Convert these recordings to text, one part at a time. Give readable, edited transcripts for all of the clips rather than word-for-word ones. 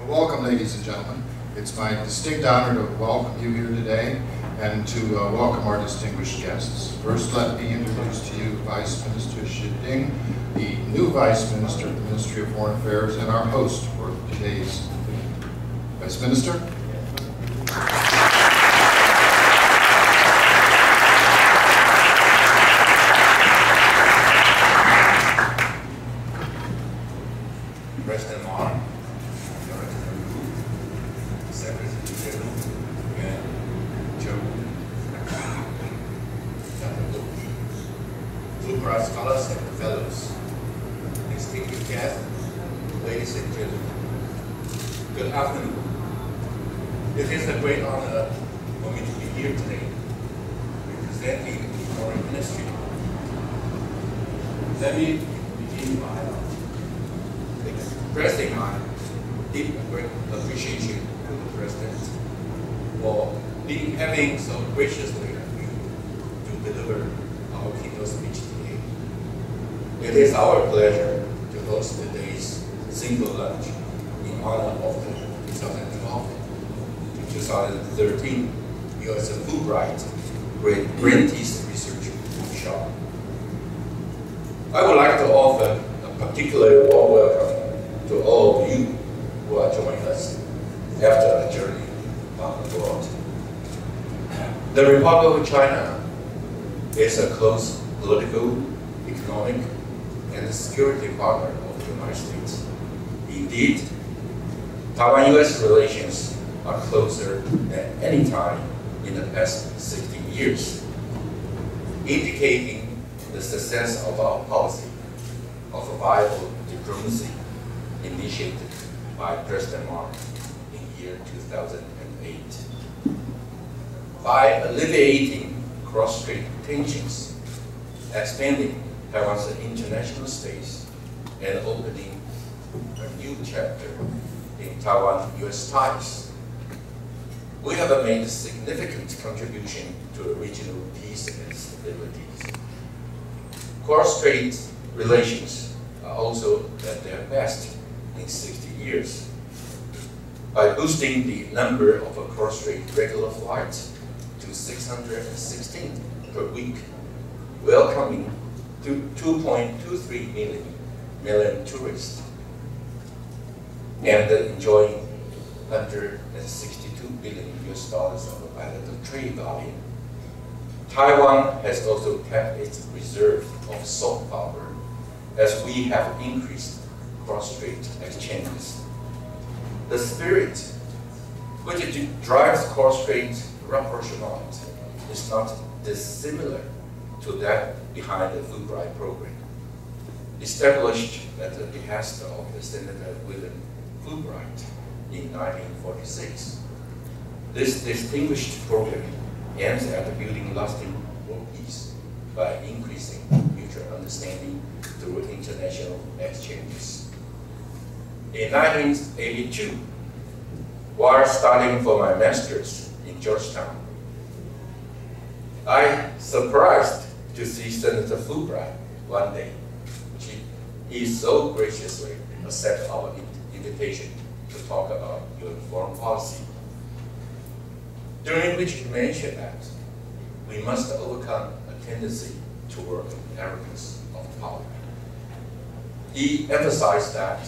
Welcome, ladies and gentlemen. It's my distinct honor to welcome you here today and to welcome our distinguished guests. First, let me introduce to you Vice Minister Shi Ding, the new Vice Minister of the Ministry of Foreign Affairs and our host for today's event. Vice Minister. President Ma, Secretary General Ying-jeou, Fulbright scholars and fellows, distinguished guests, ladies and gentlemen, good afternoon. It is a great honor for me to be here today, representing the Foreign Ministry. Let me begin by expressing my deep and great appreciation to the President for having so graciously agreed to deliver our keynote speech today. It is our pleasure to host today's single lunch in honor of the 2012 to 2013 U.S. Fulbright Grantees Research Workshop. I would like to offer a particularly warm welcome to all of you who are joining us after a journey abroad. The Republic of China is a close political, economic, and security partner of the United States. Indeed, Taiwan-U.S. relations are closer than any time in the past 60 years, indicating the success of our policy of a viable diplomacy initiated by President Ma in year 2008. By alleviating cross-strait tensions, expanding Taiwan's international space, and opening a new chapter in Taiwan-U.S. ties, we have made a significant contribution to regional peace and stability. Cross-strait relations are also at their best in 60 years. By boosting the number of cross-strait regular flights to 616 per week, welcoming to 2.23 million tourists, and enjoying $162 billion of bilateral trade value, Taiwan has also kept its reserve of soft power as we have increased cross-strait exchanges. The spirit which drives cross-strait rapprochement is not dissimilar to that behind the Fulbright program. Established at the behest of the Senator William Fulbright in 1946, this distinguished program aims at building lasting world peace by increasing mutual understanding through international exchanges. In 1982, while studying for my master's in Georgetown, I surprised to see Senator Fulbright one day. He so graciously accepted our invitation to talk about your foreign policy, during which he mentioned that we must overcome a tendency toward arrogance of power. He emphasized that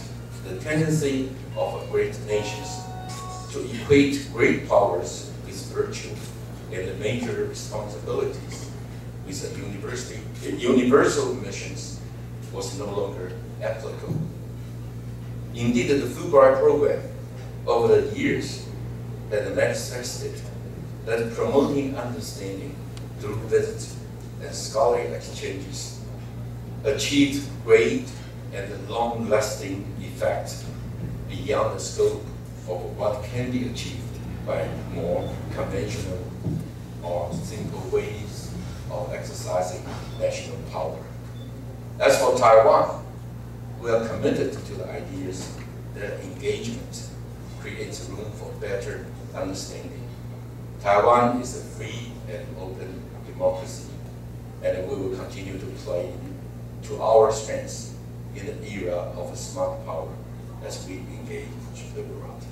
the tendency of great nations to equate great powers with virtue and the major responsibilities with universal missions was no longer applicable. Indeed, the Fulbright program over the years has manifested that promoting understanding through visits and scholarly exchanges achieved great and long-lasting effect beyond the scope of what can be achieved by more conventional or simple ways of exercising national power. As for Taiwan, we are committed to the ideas that engagement creates room for better understanding. Taiwan is a free and open democracy, and we will continue to play to our strengths in the era of smart power as we engage the world.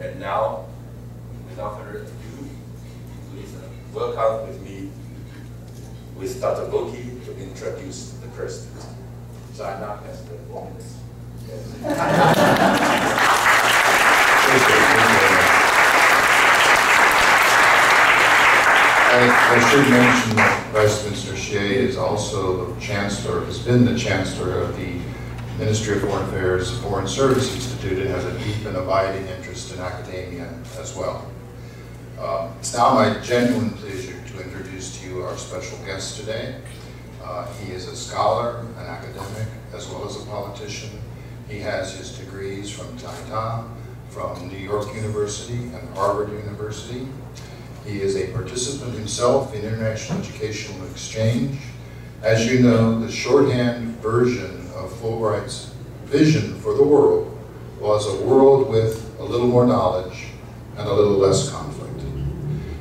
And now, without further ado, please welcome with me with Dr. Loki to introduce the president. So I now have the 4 minutes. I should mention that Vice Minister Xie is also the Chancellor, has been the Chancellor of the Ministry of Foreign Affairs Foreign Service Institute, and has a deep and abiding interest in academia as well. It's now my genuine pleasure to introduce to you our special guest today. He is a scholar, an academic, as well as a politician. He has his degrees from Taiwan, from New York University and Harvard University. He is a participant himself in international educational exchange. As you know, the shorthand version of Fulbright's vision for the world was a world with a little more knowledge and a little less conflict.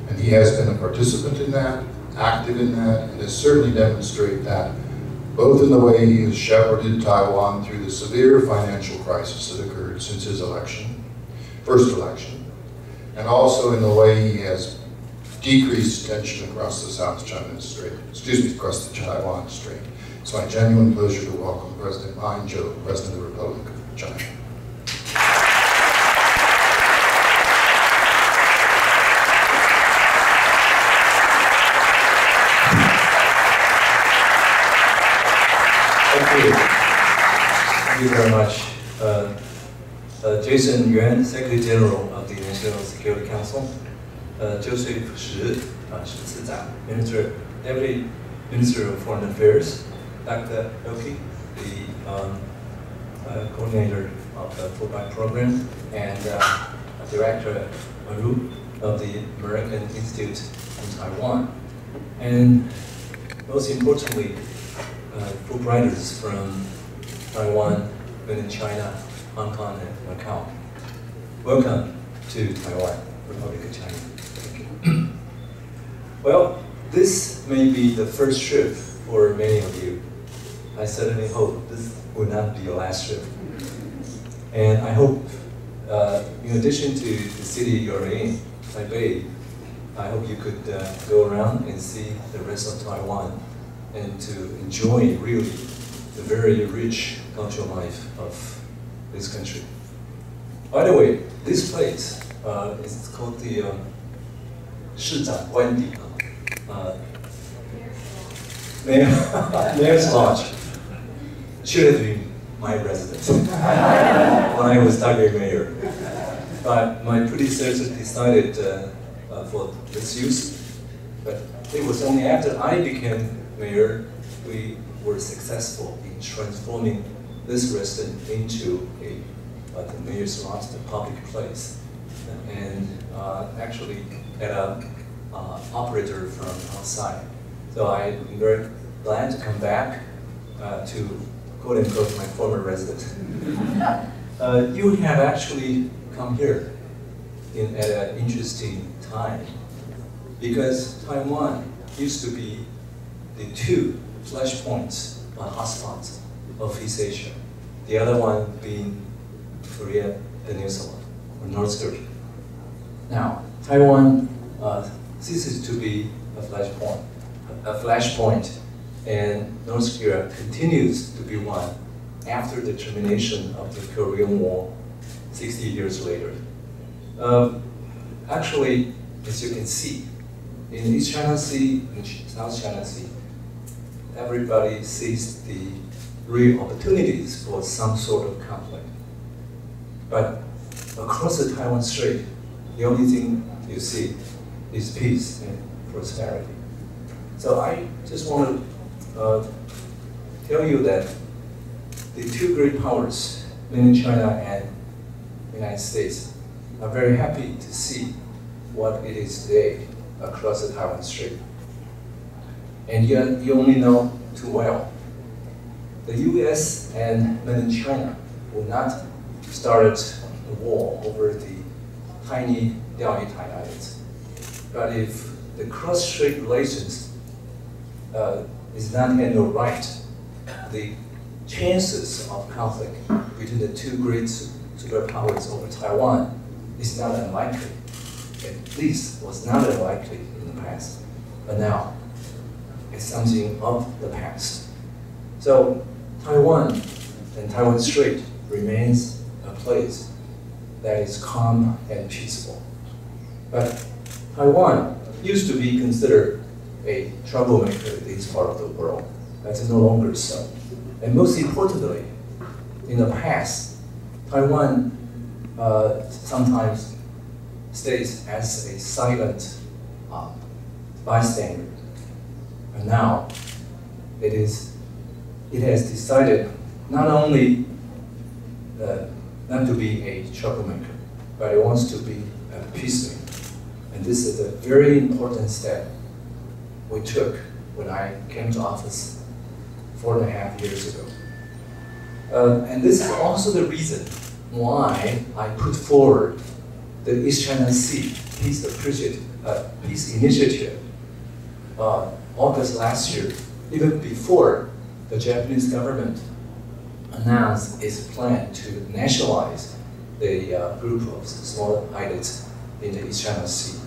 And he has been a participant in that, active in that, and has certainly demonstrated that both in the way he has shepherded Taiwan through the severe financial crisis that occurred since his election, first election, and also in the way he has decreased tension across the South China Strait, across the Taiwan Strait. It's my genuine pleasure to welcome President Ma Jing-joeu, President of the Republic of China. Thank you. Thank you very much. Jason Yuan, Secretary General of the National Security Council. Joseph Shi, Deputy Minister of Foreign Affairs. Dr. Loki, the coordinator of the Fulbright program, and Director Maru of the American Institute in Taiwan. And most importantly, Fulbrighters from Taiwan, mainland China, Hong Kong, and Macau. Welcome to Taiwan, Republic of China. Well, this may be the first trip for many of you. I certainly hope this will not be your last trip. And I hope, in addition to the city you're in, Taipei, I hope you could go around and see the rest of Taiwan and to enjoy really the very rich cultural life of this country. By the way, this place is called the Mayor's Lodge. Should have been my residence when I was target mayor. But my predecessor decided for this use. But it was only after I became mayor we were successful in transforming this residence into the Mayor's Lodge, the public place, and actually had an operator from outside. So I'm very glad to come back to quote unquote my former residence. You have actually come here at an interesting time because Taiwan used to be the two flashpoints, hotspots of East Asia. The other one being Korea Peninsula or North Korea. Now, Taiwan ceases to be a flashpoint, and North Korea continues to be one after the termination of the Korean War 60 years later. Actually, as you can see, in East China Sea and South China Sea, everybody sees the real opportunities for some sort of conflict. But across the Taiwan Strait, the only thing you see is peace and prosperity. So I just want to tell you that the two great powers, mainland China and the United States, are very happy to see what it is today across the Taiwan Strait. And yet you only know too well. The US and mainland China will not start a war over the tiny Diaoyutai Islands. But if the cross-strait relations is not handled right, the chances of conflict between the two great superpowers over Taiwan is not unlikely. At least was not unlikely in the past, but now it's something of the past. So Taiwan and Taiwan Strait remains a place that is calm and peaceful. But Taiwan used to be considered a troublemaker in this part of the world. That's no longer so. And most importantly, in the past, Taiwan sometimes stays as a silent bystander. And now it has decided not only not to be a troublemaker, but it wants to be a peacemaker. And this is a very important step we took when I came to office 4.5 years ago. And this is also the reason why I put forward the East China Sea Peace Initiative August last year, even before the Japanese government announced its plan to nationalize the group of small islets in the East China Sea.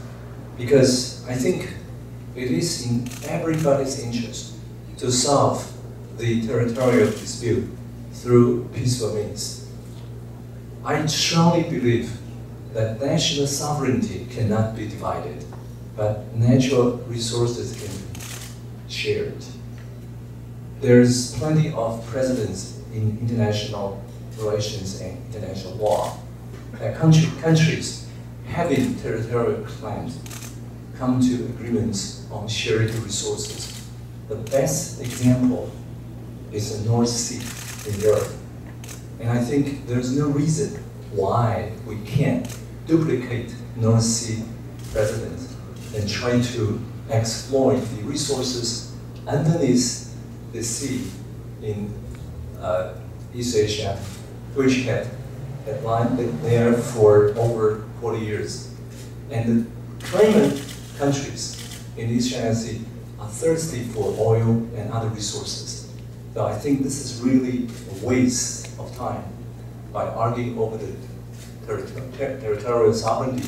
Because I think it is in everybody's interest to solve the territorial dispute through peaceful means. I strongly believe that national sovereignty cannot be divided, but natural resources can be shared. There's plenty of precedents in international relations and international law that countries having territorial claims come to agreements on sharing resources. The best example is the North Sea in Europe. And I think there's no reason why we can't duplicate North Sea precedent and try to exploit the resources underneath the sea in East Asia, which had lying there for over 40 years. And the claimant countries in East China Sea are thirsty for oil and other resources. So I think this is really a waste of time by arguing over the territorial sovereignty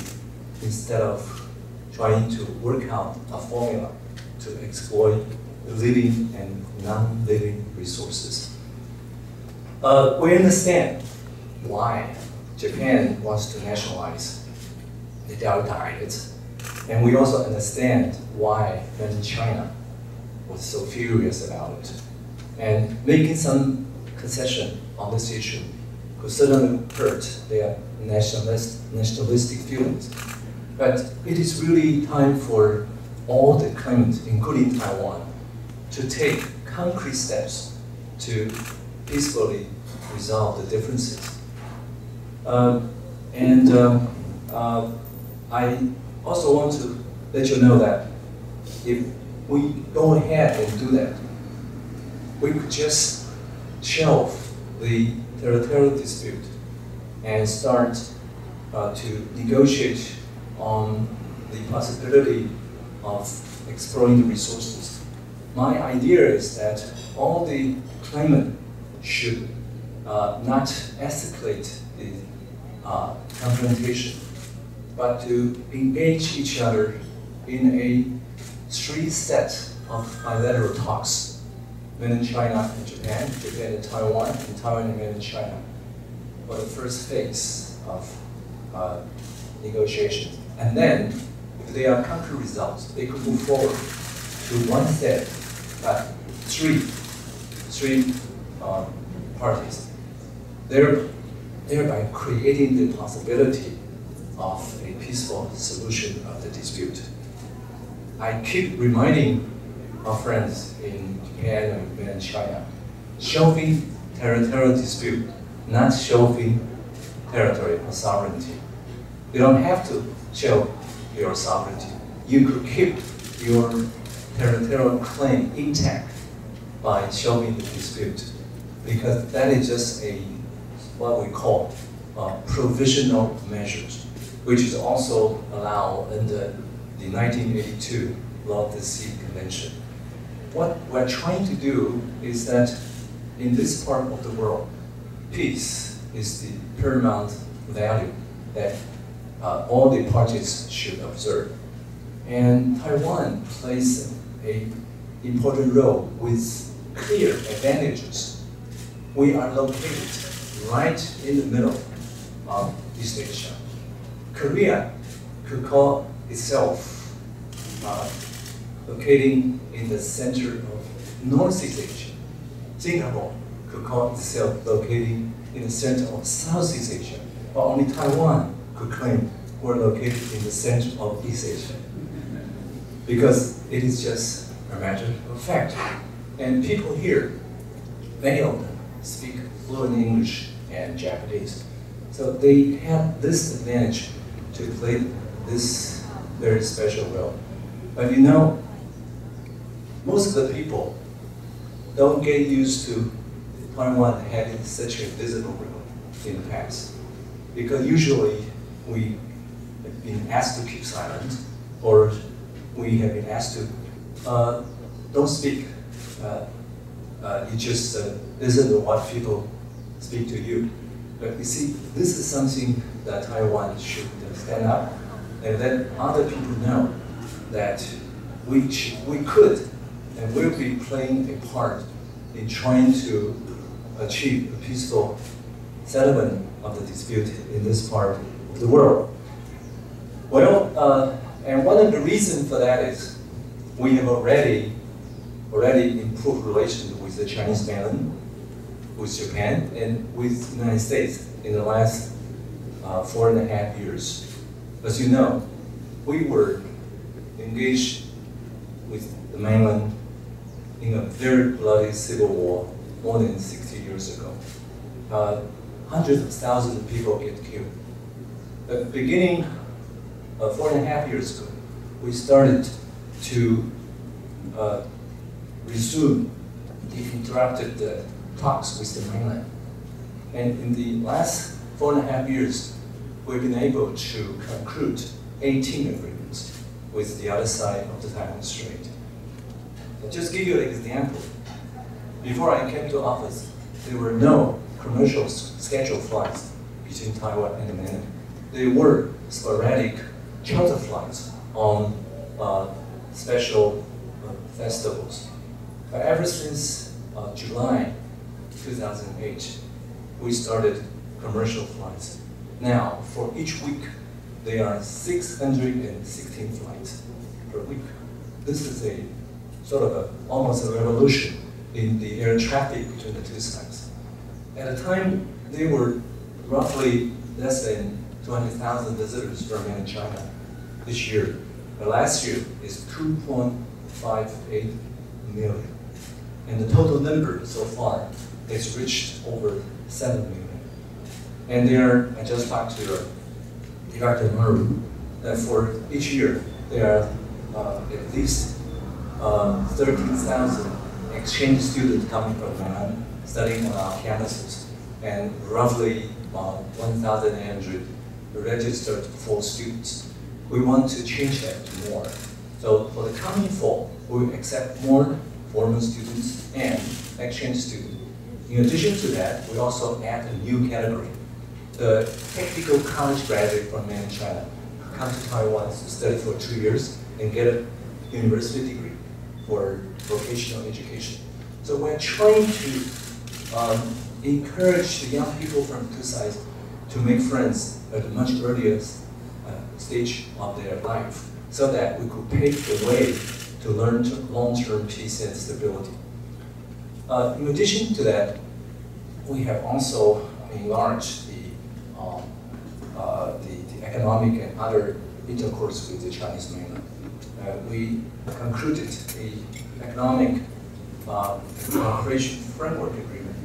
instead of trying to work out a formula to exploit living and non-living resources. We understand why Japan wants to nationalize the Delta Islands, and we also understand why mainland China was so furious about it. And making some concession on this issue could certainly hurt their nationalistic feelings. But it is really time for all the claimants, including Taiwan, to take concrete steps to peacefully resolve the differences. I also want to let you know that if we go ahead and do that, we could just shelve the territorial dispute and start to negotiate on the possibility of exploring the resources. My idea is that all the claimants should not escalate the confrontation, but to engage each other in a 3 set of bilateral talks. Mainland China and Japan, Japan and Taiwan and mainland China, for the first phase of negotiations. And then, if there are concrete results, they could move forward to 1 step, but three parties, thereby creating the possibility of a peaceful solution of the dispute. I keep reminding our friends in Japan and mainland China, shelving territorial dispute, not shelving territory or sovereignty. You don't have to shelve your sovereignty. You could keep your territorial claim intact by shelving the dispute, because that is just what we call provisional measures, which is also allowed under the 1982 Law of the Sea Convention. What we're trying to do is that in this part of the world, peace is the paramount value that all the parties should observe. And Taiwan plays an important role with clear advantages. We are located right in the middle of East Asia. Korea could call itself locating in the center of Northeast Asia. Singapore could call itself locating in the center of Southeast Asia, but only Taiwan could claim we're located in the center of East Asia. Because it is just a matter of fact. And people here, many of them speak fluent English and Japanese. So they have this advantage to play this very special role. But you know, most of the people don't get used to Taiwan having such a visible role in the past. Because usually we have been asked to keep silent, or we have been asked to don't speak. You just listen to what people speak to you. But you see, this is something that Taiwan should stand up and let other people know that we could and will be playing a part in trying to achieve a peaceful settlement of the dispute in this part of the world. Well, and one of the reasons for that is we have already improved relations with the Chinese mainland, with Japan, and with the United States in the last 4.5 years. As you know, we were engaged with the mainland in a very bloody civil war more than 60 years ago. Hundreds of thousands of people get killed. At the beginning of 4.5 years ago, we started to resume the interrupted talks with the mainland. And in the last 4.5 years, we've been able to conclude 18 agreements with the other side of the Taiwan Strait. I'll just give you an example. Before I came to office, there were no commercial scheduled flights between Taiwan and the mainland. There were sporadic charter flights on special festivals. But ever since July 2008, we started commercial flights. Now, for each week, there are 616 flights per week. This is a sort of almost a revolution in the air traffic between the two sides. At the time, there were roughly less than 200,000 visitors from mainland China this year. But last year is 2.58 million. And the total number so far has reached over 7 million. And there, I just talked to Dr. Maru, that for each year, there are at least 13,000 exchange students coming from mainland studying on our campuses, and roughly 1,800 registered full students. We want to change that to more. So for the coming fall, we will accept more foreign students and exchange students. In addition to that, we also add a new category. The technical college graduate from mainland China come to Taiwan to study for 2 years and get a university degree for vocational education. So we're trying to encourage the young people from two sides to make friends at a much earlier stage of their life, so that we could pave the way to learn long-term peace and stability. In addition to that, we have also enlarged the economic and other intercourse with the Chinese mainland. We concluded the economic cooperation framework agreement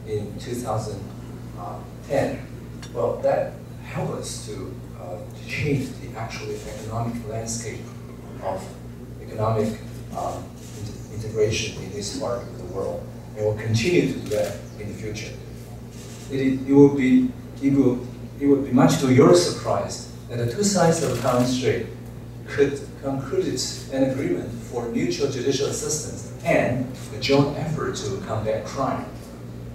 in 2010. Well, that helped us to change the actual economic landscape of economic integration in this part of the world, and will continue to do that in the future. It would be much to your surprise that the two sides of the Taiwan Strait could conclude an agreement for mutual judicial assistance and a joint effort to combat crime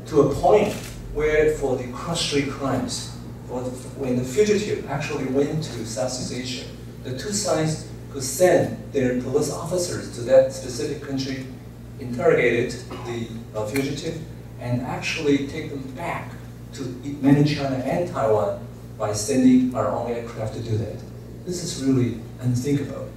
to a point where for the cross-strait crimes, when the fugitive actually went to Southeast Asia, the two sides could send their police officers to that specific country, interrogated the fugitive, and actually take them back to mainland China and Taiwan by sending our own aircraft to do that. This is really unthinkable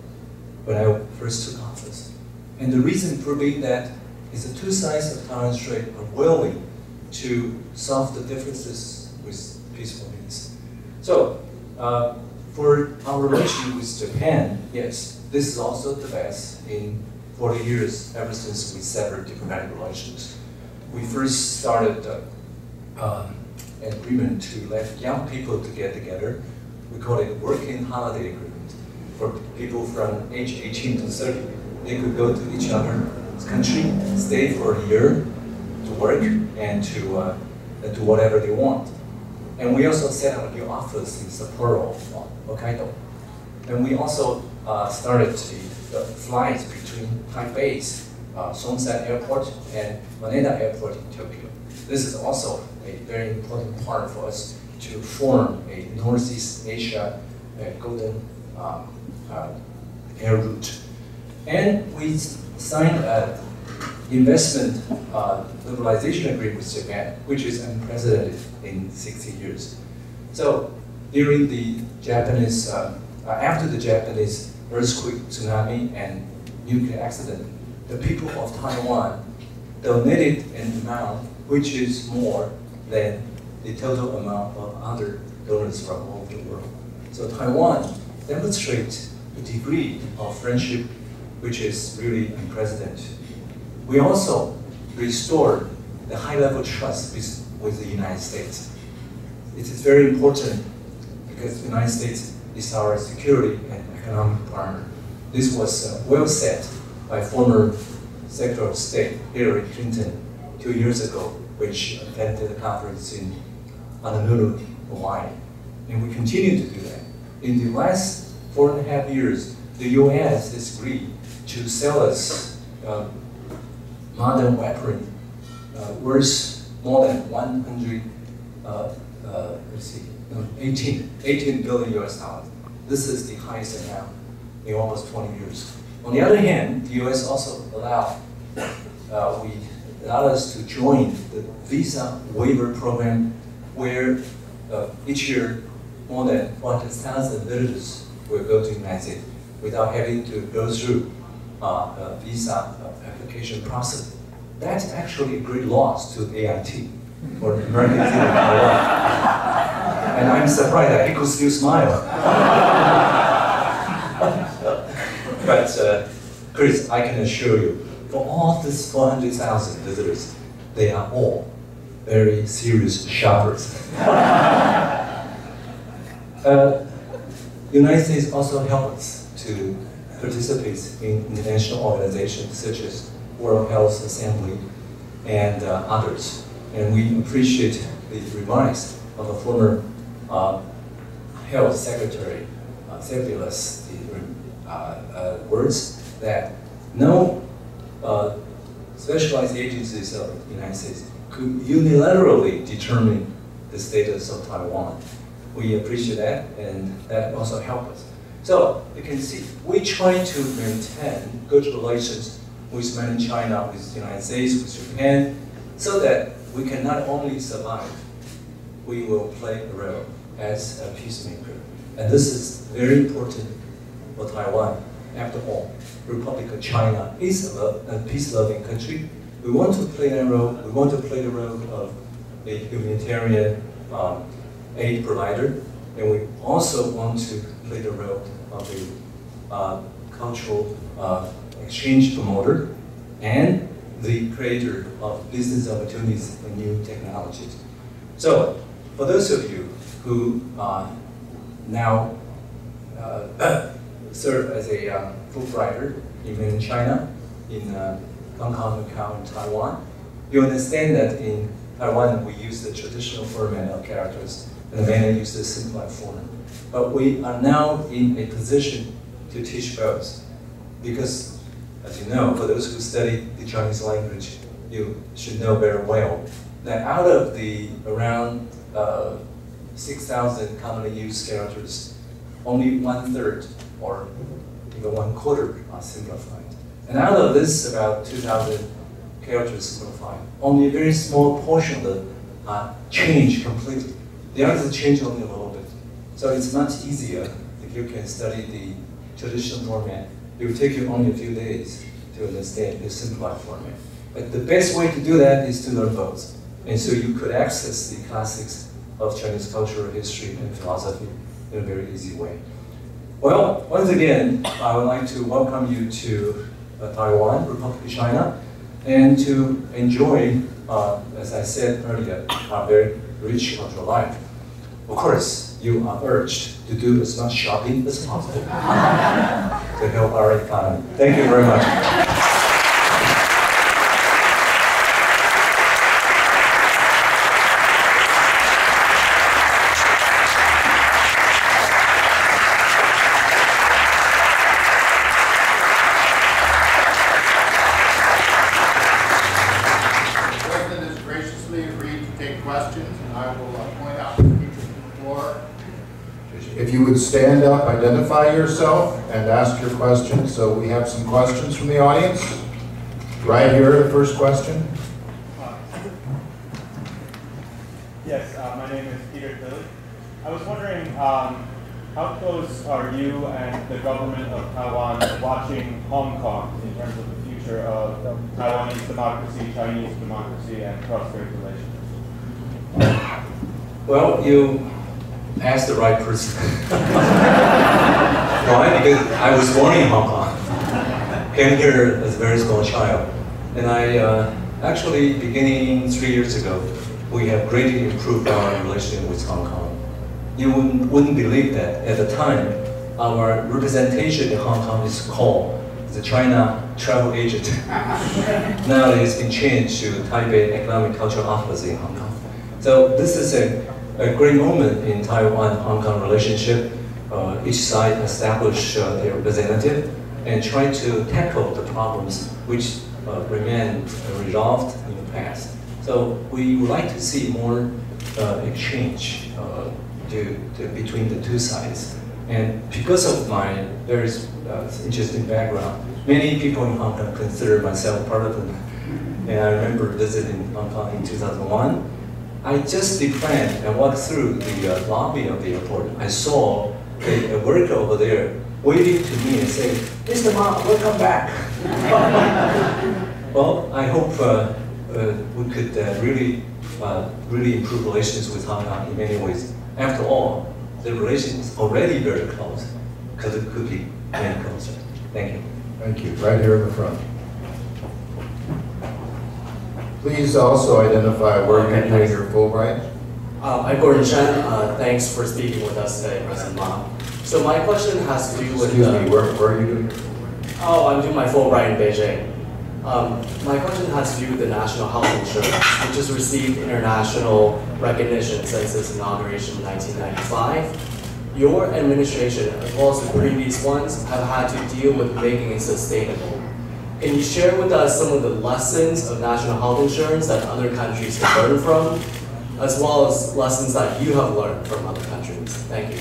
when I first took office. And the reason for being that is the two sides of Taiwan Strait are willing to solve the differences with peaceful means. So, for our relation with Japan, yes, this is also the best in 40 years ever since we severed diplomatic relations. We first started an agreement to let young people to get together. We call it working holiday agreement. For people from age 18 to 30, they could go to each other's country, stay for a year to work and to do whatever they want. And we also set up a new office in Sapporo, Hokkaido. And we also started the flights between Taipei's Songsan Airport and Haneda Airport in Tokyo. This is also a very important part for us to form a Northeast Asia golden air route. And we signed an investment liberalization agreement with Japan, which is unprecedented in 60 years. So during the Japanese, after the Japanese earthquake, tsunami, and nuclear accident, the people of Taiwan donated an amount which is more than the total amount of other donors from all over the world. So Taiwan demonstrates a degree of friendship which is really unprecedented. We also restored the high-level trust with the United States. It is very important because the United States is our security and economic partner. This was well said by former Secretary of State Hillary Clinton 2 years ago, which attended a conference in Honolulu, Hawaii. And we continue to do that. In the last 4.5 years, the US has agreed to sell us modern weaponry worth more than 18 billion US dollars. This is the highest amount in almost 20 years. On the other hand, the US also allowed us to join the visa waiver program where each year more than 100,000 visitors will go to the United States without having to go through a visa application process. That's actually a great loss to AIT, or the American Theater in Taiwan. And I'm surprised that he could still smile. But Chris, I can assure you, for all these 400,000 visitors, they are all very serious shoppers. The United States also helps us to participate in international organizations such as World Health Assembly and others. And we appreciate the remarks of the former Health Secretary, Sebelius, the words that no specialized agencies of the United States could unilaterally determine the status of Taiwan. We appreciate that, and that also helps us. So you can see, we try to maintain good relations with mainland China, with the United States, with Japan, so that we can not only survive, we will play a role as a peacemaker. And this is very important for Taiwan. After all, Republic of China is a peace-loving country. We want to play that role. We want to play the role of a humanitarian aid provider, and we also want to play the role of a cultural exchange promoter and the creator of business opportunities and new technologies. So, for those of you who now serve as a Fulbrighter in mainland China, in Hong Kong, Macau, and Taiwan, you understand that in Taiwan we use the traditional format of characters, and the mainland uses the simplified form. But we are now in a position to teach both, because, as you know, for those who study the Chinese language, you should know very well Now, out of the around 6,000 commonly used characters, only 1/3 or even 1/4 are simplified. And out of this, about 2,000 characters simplified, only a very small portion of them change completely. The others change only a little bit. So it's much easier if you can study the traditional format. It will take you only a few days to understand the simplified format. But the best way to do that is to learn both. And so you could access the classics of Chinese culture, history, and philosophy in a very easy way. Well, once again, I would like to welcome you to Taiwan, Republic of China, and to enjoy, as I said earlier, a very rich cultural life. Of course, you are urged to do as much shopping as possible to help our economy. Thank you very much. If you would stand up, identify yourself, and ask your question. So we have some questions from the audience. Right here, the first question. Yes, my name is Peter Philly. I was wondering, how close are you and the government of Taiwan watching Hong Kong in terms of the future of Taiwanese democracy, Chinese democracy, and cross-strait relations? Well, you asked the right person. Why? Because I was born in Hong Kong, came here as a very small child. And I actually, beginning 3 years ago, we have greatly improved our relationship with Hong Kong. You wouldn't believe that at the time, our representation in Hong Kong is called the China Travel Agent. Now it has been changed to Taipei Economic Cultural Office in Hong Kong. So this is a great moment in Taiwan-Hong Kong relationship. Each side established their representative and try to tackle the problems which remain resolved in the past. So we would like to see more exchange between the two sides. And because of my very interesting background, many people in Hong Kong consider myself part of them. And I remember visiting Hong Kong in 2001. I just deplanned and walked through the lobby of the airport. I saw a worker over there waving to me and saying, "Mr. Ma, welcome back." Well, I hope we could really improve relations with Hong Kong in many ways. After all, the relation is already very close, because it could be many closer. Thank you. Thank you. Right here in the front. Please also identify where you're doing your Fulbright. I'm Gordon Chen. Thanks for speaking with us today, President Ma. So my question has to do with... Excuse me, where are you doing your Fulbright? Oh, I'm doing my Fulbright in Beijing. My question has to do with the national health insurance, which has received international recognition since its inauguration in 1995. Your administration, as well as the previous ones, have had to deal with making it sustainable. Can you share with us some of the lessons of national health insurance that other countries can learn from, as well as lessons that you have learned from other countries? Thank you.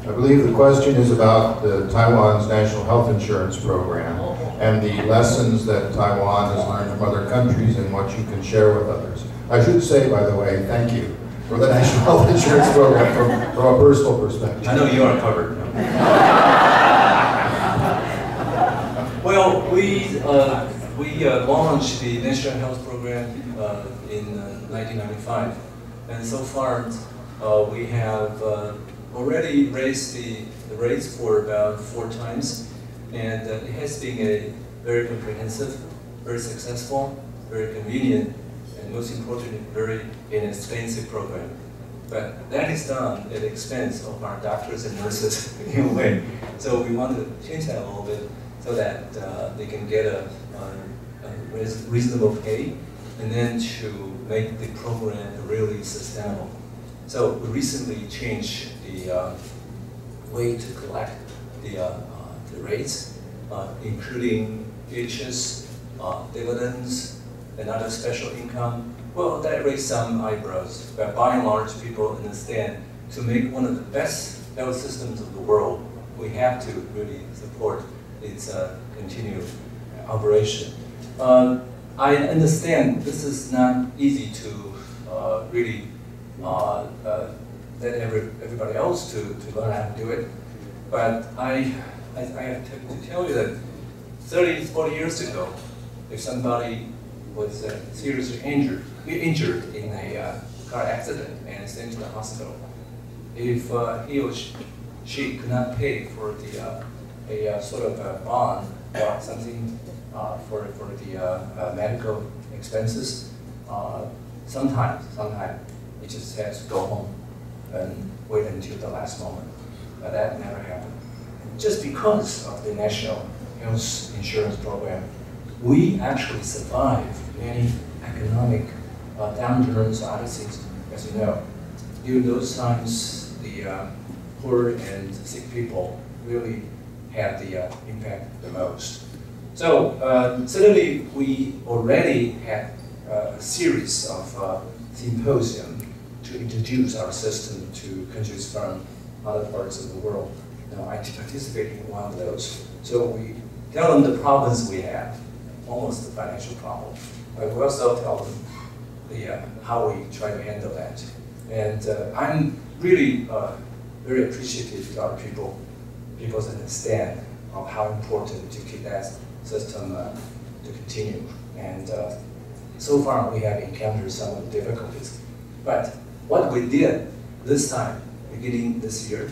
I believe the question is about Taiwan's national health insurance program and the lessons that Taiwan has learned from other countries and what you can share with others. I should say, by the way, thank you for the national health insurance program from a personal perspective. I know you are covered. Well, we launched the National Health Program in 1995, and so far we have already raised the rates for about 4 times, and it has been a very comprehensive, very successful, very convenient, and most importantly, very inexpensive program. But that is done at the expense of our doctors and nurses in a way. So we want to change that a little bit, so that they can get a reasonable pay, and then to make the program really sustainable. So we recently changed the way to collect the rates, including features, dividends, another special income, well, that raised some eyebrows. But by and large, people understand to make one of the best health systems of the world, we have to really support its continued operation. I understand this is not easy to really let everybody else to learn how to do it, but I have to tell you that 30, 40 years ago, if somebody was seriously injured in a car accident and sent to the hospital, if he or she could not pay for a sort of a bond or something for the medical expenses, sometimes it just has to go home and wait until the last moment. But that never happened. Just because of the National Health Insurance Program, we actually survived many economic downturns or other things, as you know. During those times, the poor and sick people really had the impact the most. So certainly we already had a series of symposiums to introduce our system to countries from other parts of the world. Now, I participated in one of those. So we tell them the problems we have, almost the financial problem. But we also tell them how we try to handle that. And I'm really very appreciative to our people's understand of how important to keep that system to continue. And so far we have encountered some of the difficulties. But what we did this time, beginning this year,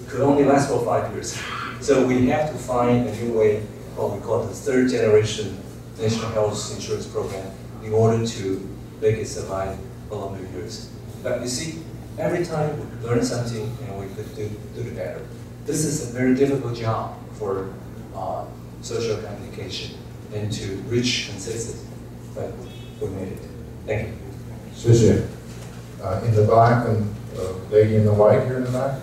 could only last for 5 years. So we have to find a new way, what we call the third generation National Health Insurance Program, in order to make it survive for longer years. But you see, every time we learn something and we could do it better. This is a very difficult job for social communication and to reach consensus, but we made it. Thank you. 谢谢. In the back, and lady in the white here in the back.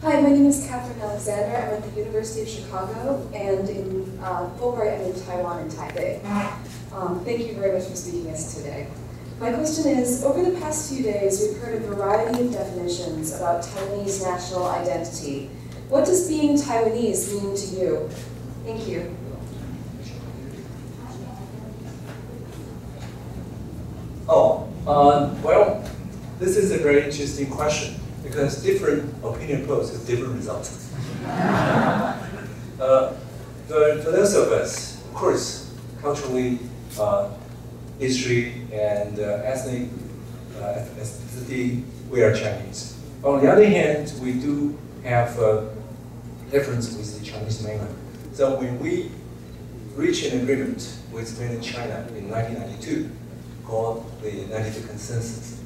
Hi, my name is Catherine Alexander. I'm at the University of Chicago, and in Fulbright, I'm in Taiwan and Taipei. Thank you very much for speaking to us today. My question is, over the past few days, we've heard a variety of definitions about Taiwanese national identity. What does being Taiwanese mean to you? Thank you. Well, this is a very interesting question because different opinion polls have different results. For those of us, of course, culturally, history, and ethnic ethnicity, we are Chinese. On the other hand, we do have difference with the Chinese mainland. So when we reached an agreement with mainland China in 1992, called the 92 Consensus,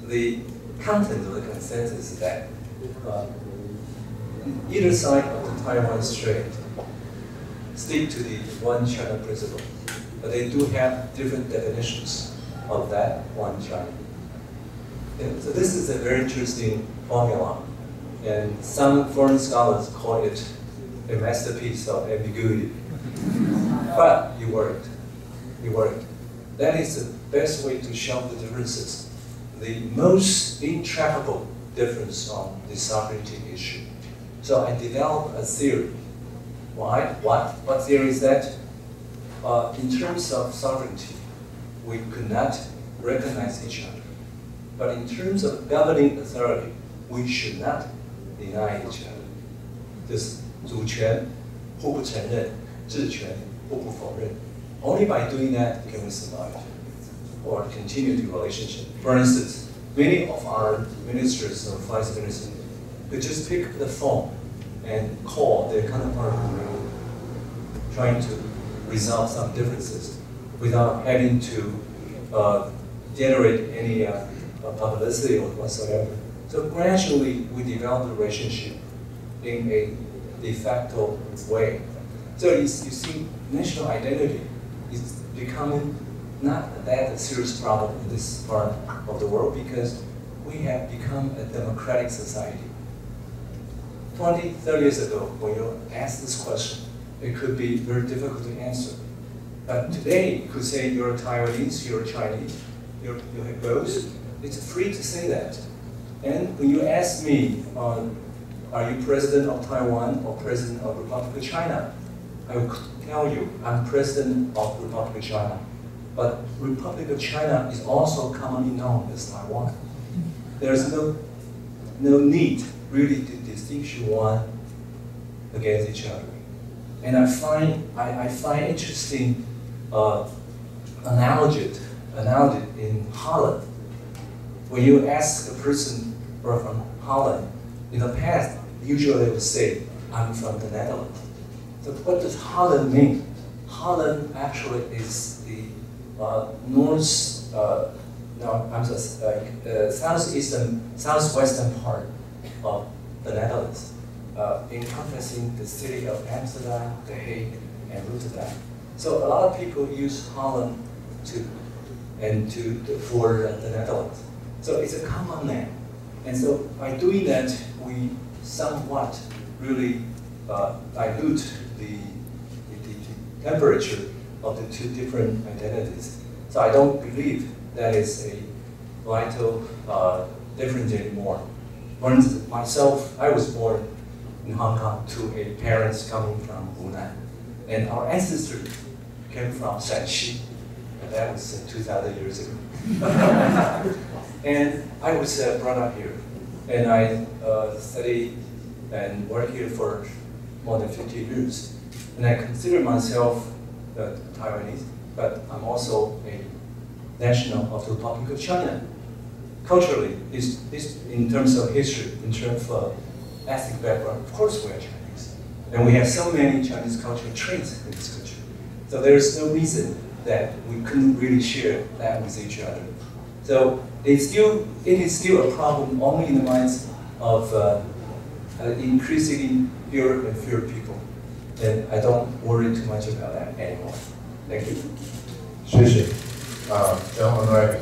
the content of the consensus is that either side of the Taiwan Strait stick to the one China principle, but they do have different definitions of that one China. And so this is a very interesting formula, and some foreign scholars call it a masterpiece of ambiguity. But it worked. It worked. That is the best way to show the differences. The most intractable difference on the sovereignty issue. So I developed a theory. Why? What theory is that? In terms of sovereignty, we could not recognize each other. But in terms of governing authority, we should not deny each other. This 主权互不承认，治权互不否认. Only by doing that can we survive or continue the relationship. For instance, many of our ministers or vice ministers could just pick up the phone and call their counterpart trying to resolve some differences without having to generate any publicity or whatsoever. So gradually we develop the relationship in a de facto way. So you see, national identity is becoming not that serious problem in this part of the world because we have become a democratic society. 20, 30 years ago, when you ask this question, it could be very difficult to answer. But today, you could say you're Taiwanese, you're Chinese, you have both. It's free to say that. And when you ask me, are you president of Taiwan or president of the Republic of China? I will tell you, I'm president of the Republic of China. But Republic of China is also commonly known as Taiwan. There's no need really to distinguish one against each other. And I find interesting analogy in Holland. When you ask a person from Holland, in the past, usually they would say, I'm from the Netherlands. So what does Holland mean? Holland actually is the southwestern part of the Netherlands, encompassing the city of Amsterdam, The Hague, and Rotterdam. So a lot of people use Holland for the Netherlands. So it's a common name. And so by doing that, we somewhat really dilute the temperature of the two different identities. So I don't believe that is a vital difference anymore. Myself, I was born in Hong Kong to a parents coming from Hunan. And our ancestors came from Shanxi, and that was 2,000 years ago. And I was brought up here, and I studied and worked here for more than 50 years. And I consider myself Taiwanese, but I'm also a national of the Republic of China. Culturally, in terms of history, in terms of ethnic background, of course we are Chinese. And we have so many Chinese cultural traits in this country. So there's no reason that we couldn't really share that with each other. So it is still a problem only in the minds of increasingly fewer and fewer people. And I don't worry too much about that anymore. Thank you. 谢谢。Gentleman right.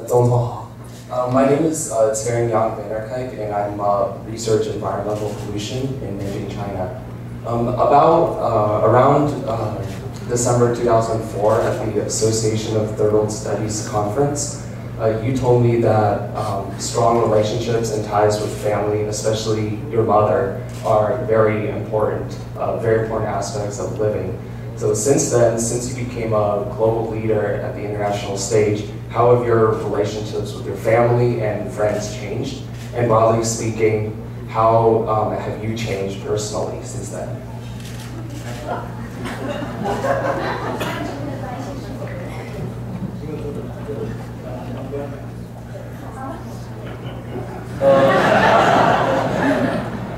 总统好。My name is Terry Yang Vanderkijk, and I'm research environmental pollution in Beijing, China. Around December 2004 at the Association of Third World Studies conference, you told me that strong relationships and ties with family, especially your mother, are very important aspects of living. So since then, since you became a global leader at the international stage, how have your relationships with your family and friends changed? And broadly speaking, how have you changed personally since then?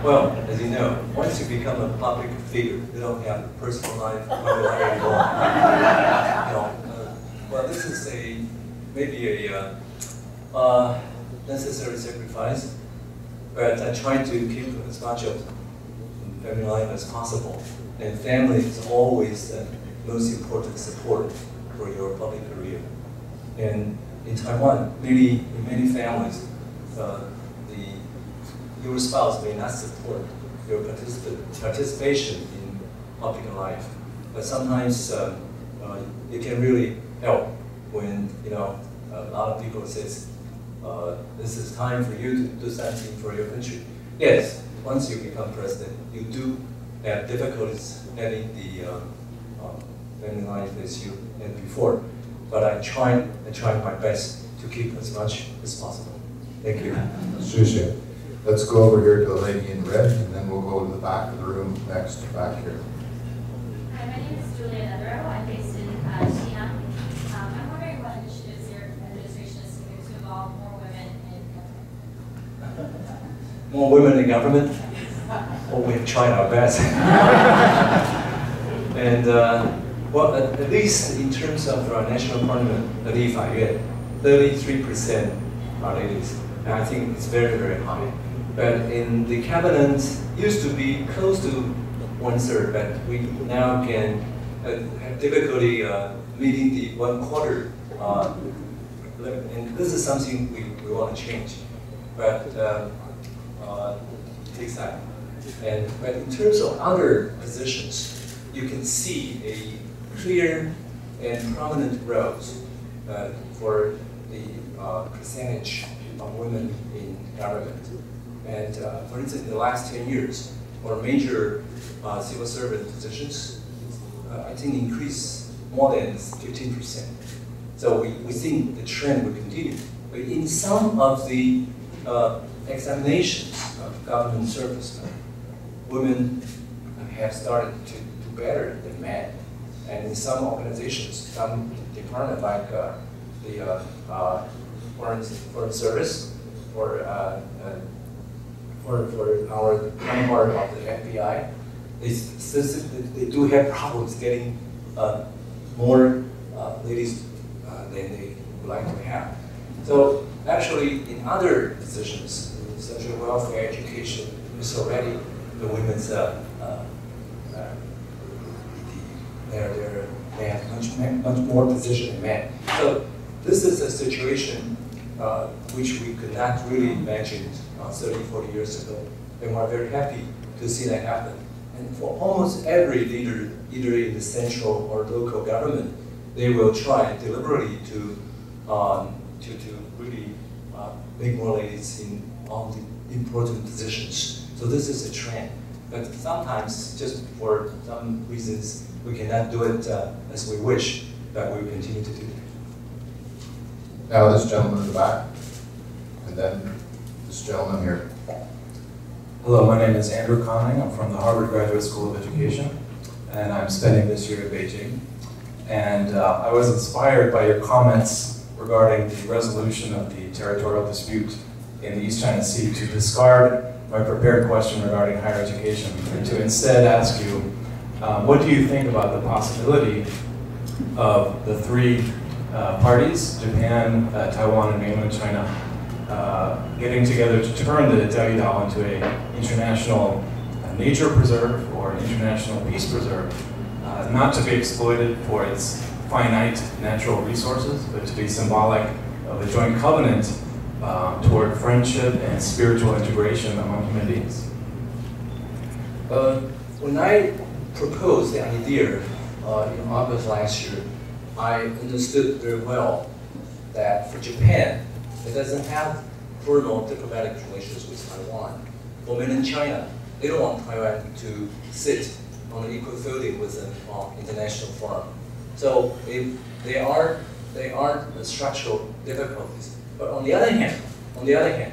Well, as you know, once you become a public figure, you don't have a personal life, private life anymore. Well, this is maybe a necessary sacrifice, but I try to keep as much of family life as possible. And family is always the most important support for your public career. And in Taiwan, in many families, your spouse may not support your participation in public life, but sometimes it can really help when a lot of people says, "This is time for you to do something for your country." Yes, once you become president, you do have difficulties having the family life as you had before, but I try my best to keep as much as possible. Thank you. 谢谢. Let's go over here to the lady in red, and then we'll go to the back of the room next, back here. Hi, my name is Julia Nedro. I'm based in Xi'an. I'm wondering what initiatives your administration is taking to involve more women in government. More women in government? Well, we've tried our best. And, well, at least in terms of our national parliament, the 立法院, 33% are ladies. And I think it's very, very high. But in the cabinet, used to be close to 1/3, but we now can have difficulty meeting the 1/4 limit. And this is something we want to change. But it takes time. But in terms of other positions, you can see a clear and prominent growth for the percentage of women in government. And for instance, in the last 10 years, for major civil servant positions, I think increased more than 15%. So we think the trend will continue. But in some of the examinations of government service, women have started to do better than men. And in some organizations, some department like the foreign service or for our counterpart of the FBI, they do have problems getting more ladies than they would like to have. So actually, in other positions, such as welfare, education, it's already the women's they have much more position than men. So this is a situation which we could not really imagine 30, 40 years ago. And we're very happy to see that happen. And for almost every leader, either in the central or local government, they will try deliberately to really make more ladies in all the important positions. So this is a trend. But sometimes, just for some reasons, we cannot do it as we wish, but we will continue to do it. Now this gentleman in the back, and then this gentleman here. Hello, my name is Andrew Conning. I'm from the Harvard Graduate School of Education, and I'm spending this year at Beijing. And I was inspired by your comments regarding the resolution of the territorial dispute in the East China Sea to discard my prepared question regarding higher education and to instead ask you, what do you think about the possibility of the three parties, Japan, Taiwan, and mainland China, getting together to turn the Diaoyidao into an international nature preserve or international peace preserve, not to be exploited for its finite natural resources, but to be symbolic of a joint covenant toward friendship and spiritual integration among human beings? When I proposed the idea in August last year, I understood very well that for Japan, it doesn't have formal diplomatic relations with Taiwan. For mainland China, they don't want Taiwan to sit on an equal footing with an international forum. So there are structural difficulties. But on the other hand,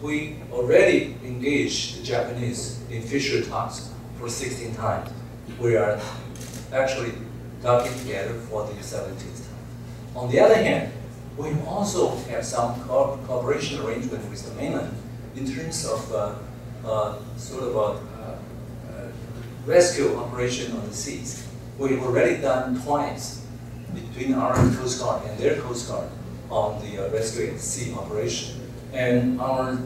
we already engaged the Japanese in fishery talks for 16 times. We are actually talking together for the 17th time. On the other hand, we also have some cooperation arrangement with the mainland in terms of sort of a rescue operation on the seas. We've already done twice between our Coast Guard and their Coast Guard on the rescue at sea operation. And our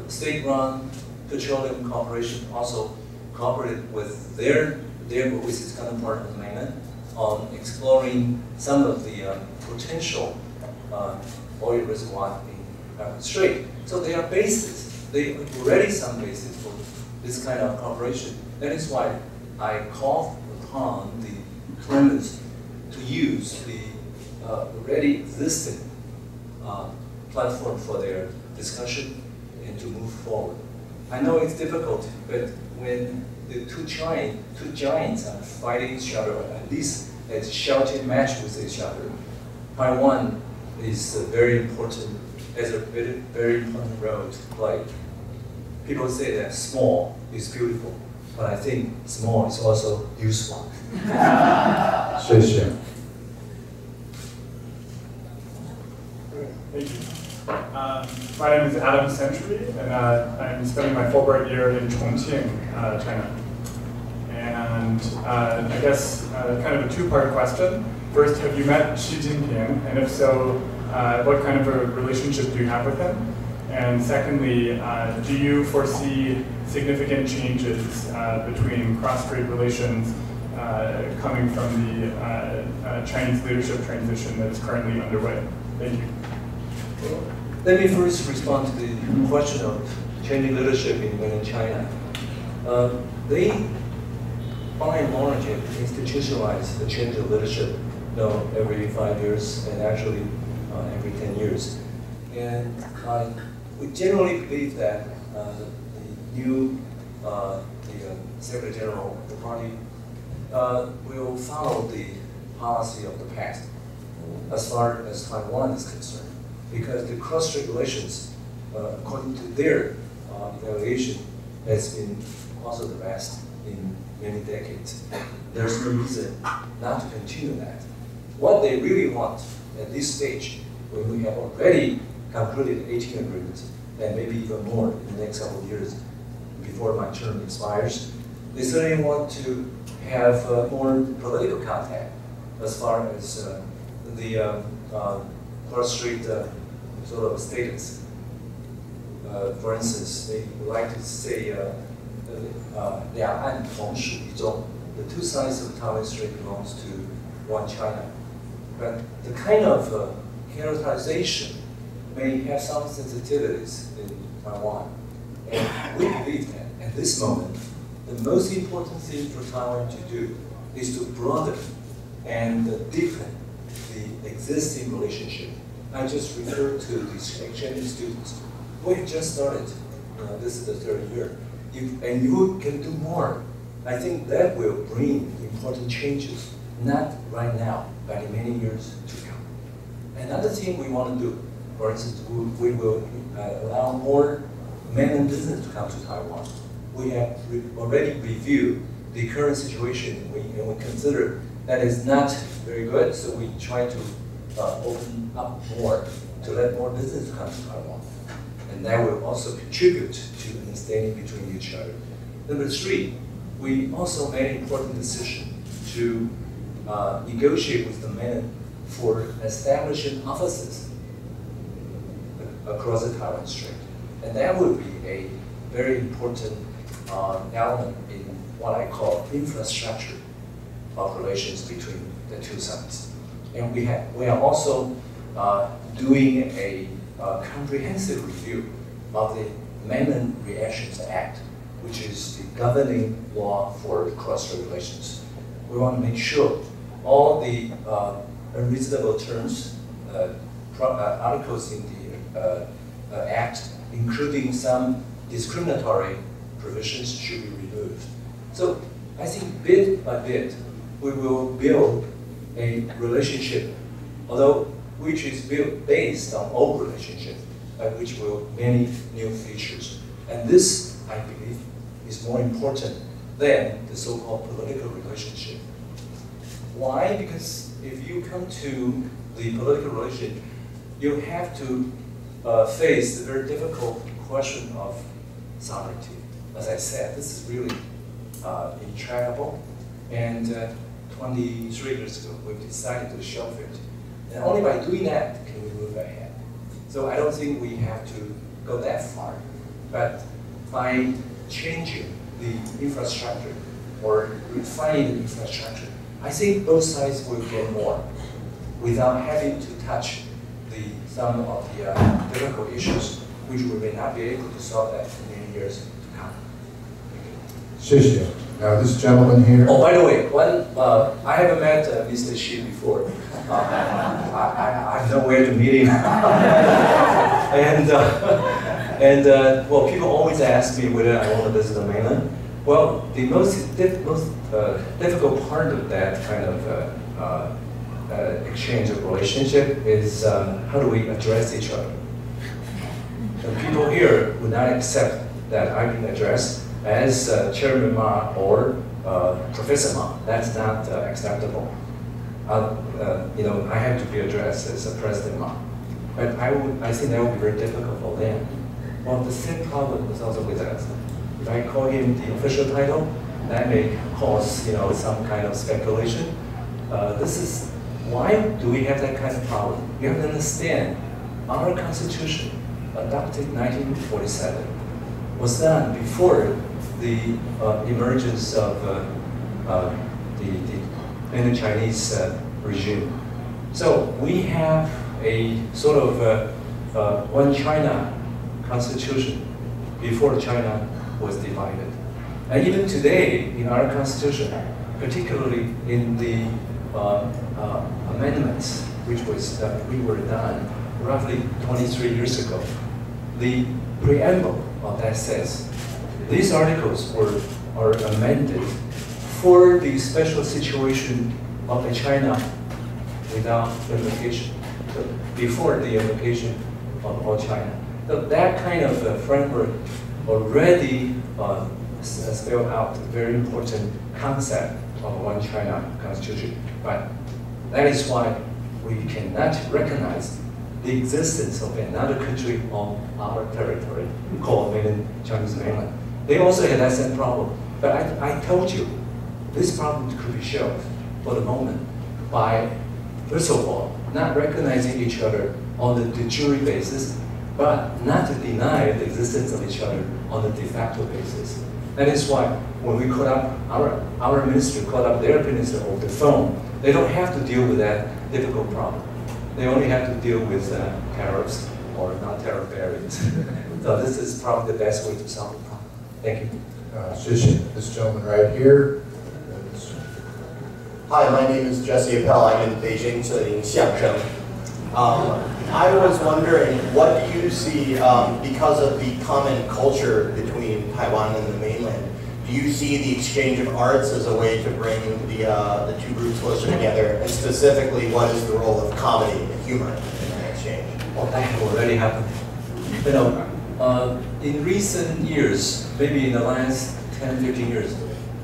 state-run petroleum corporation also cooperated with their overseas counterpart on the mainland on exploring some of the potential oil reservoir in Cross-strait. So there are bases. There are already some bases for this kind of cooperation. That is why I called upon the claimants to use the already existing platform for their discussion and to move forward. I know it's difficult, but when the two giants are fighting each other, or at least a shouting match with each other, Taiwan is very important, has a very important role to play. People say that small is beautiful, but I think small is also useful. 谢谢。 Thank you. My name is Adam Century, and I'm spending my Fulbright year in Chongqing, China. And I guess kind of a two-part question. First, have you met Xi Jinping? And if so, what kind of a relationship do you have with him? And secondly, do you foresee significant changes between cross-strait relations coming from the Chinese leadership transition that is currently underway? Thank you. Let me first respond to the question of changing leadership in mainland China. They, by and large, institutionalize the change of leadership, every 5 years and actually every 10 years. And we generally believe that the new Secretary General of the party will follow the policy of the past as far as Taiwan is concerned, because the cross-strait relations, according to their evaluation, has been also the best in many decades. There's no reason not to continue that. What they really want at this stage, when we have already concluded 18 agreements, and maybe even more in the next couple of years before my term expires, they certainly want to have more political contact as far as the cross-strait sort of status. For instance, they would like to say两岸同属一中. The two sides of the Taiwan Strait belongs to one China. But the kind of characterization may have some sensitivities in Taiwan. And we believe that at this moment, the most important thing for Taiwan to do is to broaden and deepen the existing relationship. I just referred to these exchange students. We have just started. This is the third year. And you can do more. I think that will bring important changes, not right now, but in many years to come. Another thing we want to do, for instance, we will allow more mainland business to come to Taiwan. We have already reviewed the current situation, and we consider that is not very good, so we try to open up more to let more business come to Taiwan. And that will also contribute to understanding between each other. Number three, we also made an important decision to negotiate with the mainland for establishing offices across the Taiwan Strait. And that will be a very important element in what I call infrastructure of relations between the two sides. And we are also doing a comprehensive review of the Mainland Relations Act, which is the governing law for cross-strait relations. We want to make sure all the unreasonable terms, articles in the Act, including some discriminatory provisions, should be removed. So I think bit by bit, we will build a relationship, which is built based on old relationships, but which will have many new features. And this, I believe, is more important than the so-called political relationship. Why? Because if you come to the political relationship, you have to face the very difficult question of sovereignty. As I said, this is really intractable. And 23 years ago, we decided to shelve it. And only by doing that can we move ahead. So I don't think we have to go that far. But by changing the infrastructure or refining the infrastructure, I think both sides will get more without having to touch some of the difficult issues, which we may not be able to solve that in many years to come. Thank you. Now this gentleman here. Oh, by the way, I haven't met Mr. Xi before. I have nowhere to meet him. Well, people always ask me whether I want to visit the mainland. Well, the most difficult part of that kind of exchange of relationship is how do we address each other? And people here would not accept that I've been addressed as Chairman Ma or Professor Ma. That's not acceptable. I have to be addressed as President Ma. But I think that would be very difficult for them. Well, the same problem is also with us. If I call him the official title, that may cause some kind of speculation. This is why do we have that kind of problem? You have to understand, our Constitution, adopted in 1947, was done before the emergence of the Chinese regime. So we have a sort of one China constitution before China was divided. And even today, in our constitution, particularly in the amendments which were done roughly 23 years ago, the preamble of that says these articles are amended for the special situation of China without limitation, so before the invocation of all China. So that kind of framework already spelled out a very important concept of one China constitution. But that is why we cannot recognize the existence of another country on our territory called Chinese mainland. They also had that same problem. But I told you, this problem could be solved for the moment by, first of all, not recognizing each other on the de jure basis, but not to deny the existence of each other on the de facto basis. That is why when we call up our minister, call up their minister over the phone, they don't have to deal with that difficult problem. They only have to deal with tariffs or non-tariff barriers. So this is probably the best way to solve the problem. Thank you. This gentleman right here. Hi, my name is Jesse Appel. I'm in Beijing studying xiangsheng. I was wondering, what do you see, because of the common culture between Taiwan and the mainland, do you see the exchange of arts as a way to bring the two groups closer together? And specifically, what is the role of comedy and humor in that exchange? Well, that already happened. You know, in recent years, maybe in the last 10, 15 years,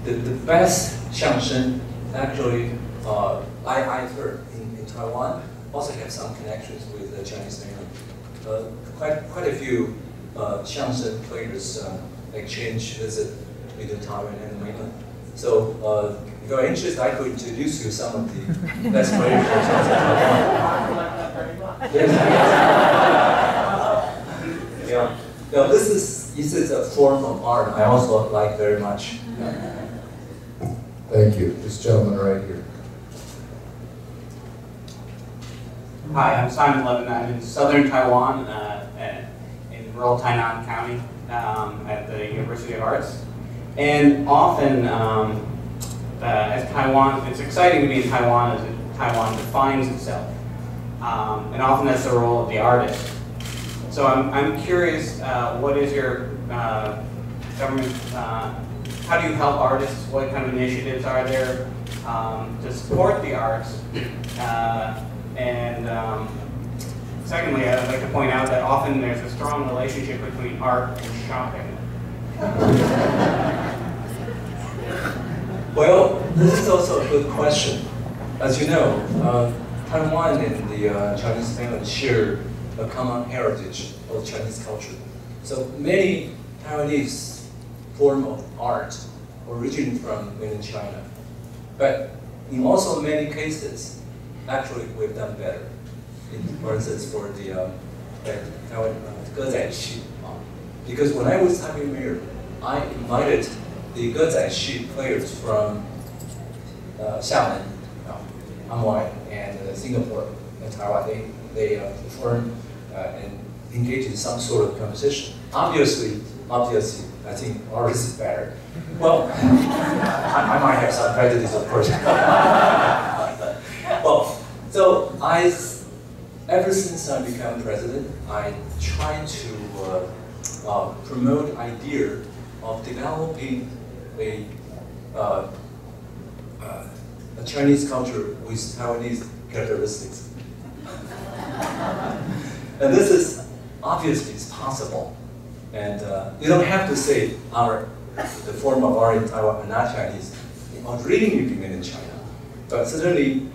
the best xiangsheng actually, I've heard in Taiwan, also have some connections with the Chinese mainland. Quite a few xiangsheng players exchange visit between Taiwan and the mainland. So if you're interested, I could introduce you some of the best players from Taiwan. Yeah. Now this is a form of art I also like very much. Thank you. This gentleman right here. Hi, I'm Simon Levin. I'm in southern Taiwan, in rural Tainan County, at the University of Arts. And often, as Taiwan, it's exciting to be in Taiwan as Taiwan defines itself. And often that's the role of the artist. So I'm curious, what is your government, how do you help artists? What kind of initiatives are there to support the arts? Secondly, I'd like to point out that often there's a strong relationship between art and shopping. Well, this is also a good question. As you know, Taiwan and the Chinese mainland share a common heritage of Chinese culture. So many Taiwanese form of art originating from mainland China. But in also many cases, actually we've done better. For instance, for the Gezai because when I was Taipei mayor, I invited the Gezai players from Xiamen, Amoy, and Singapore and Taiwan. They performed and engaged in some sort of competition. Obviously, I think ours is better. Well, I might have some prejudice, of course. Well, so ever since I became president, I tried to promote idea of developing a Chinese culture with Taiwanese characteristics. And this is obviously it's possible. And you don't have to say the form of art in Taiwan are not Chinese. Or reading you can get in China. But certainly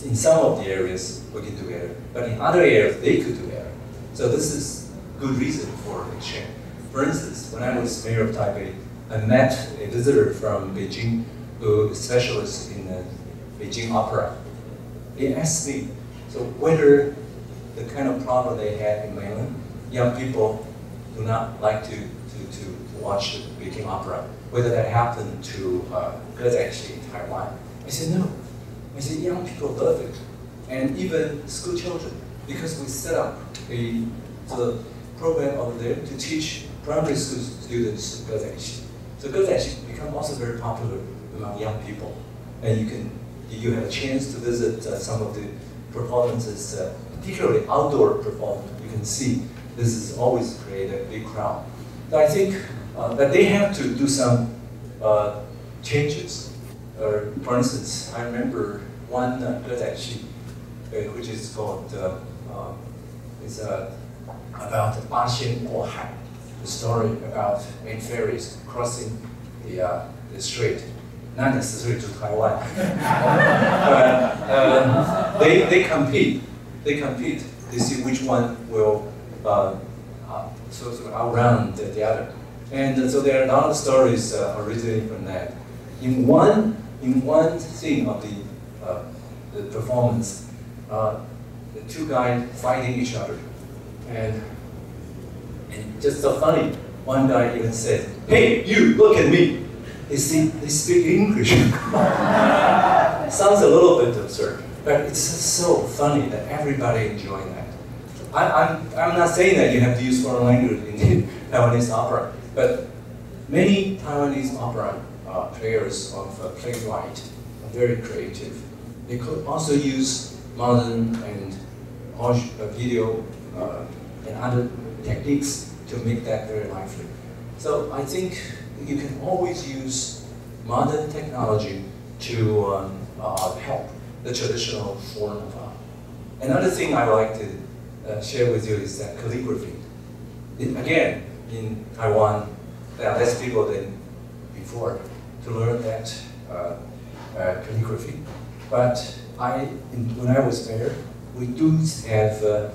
in some of the areas we can do better. But in other areas they could do better. So this is good reason for exchange. For instance, when I was mayor of Taipei, I met a visitor from Beijing who is a specialist in Beijing opera. He asked me, so whether the kind of problem they had in mainland, young people do not like to watch the Beijing opera, whether that happened to Gezai in Taiwan. I said, no. I said, young people love it, and even school children, because we set up the program over there to teach primary school students Gezai. So Goethe actually become also very popular among young people. And you have a chance to visit some of the performances, particularly outdoor performance. You can see this is always create a big crowd. So I think that they have to do some changes. For instance, I remember one Goethe which is called about Ba Xian Guo Hai, the story about 8 fairies crossing the strait, not necessarily to Taiwan. But they compete. They compete to see which one will sort of outrun the other. And so there are a lot of stories originating from that. In one scene of the performance, the 2 guys fighting each other, and just so funny. One guy even said, "Hey, you, look at me." They speak English. Sounds a little bit absurd, but it's just so funny that everybody enjoying that. I'm not saying that you have to use foreign language in Taiwanese opera, but many Taiwanese opera players of playwright are very creative. They could also use modern and video and other techniques to make that very lively. So I think you can always use modern technology to help the traditional form of art. Another thing I like to share with you is that calligraphy. Again, in Taiwan, there are less people than before to learn that calligraphy. But when I was there, we do have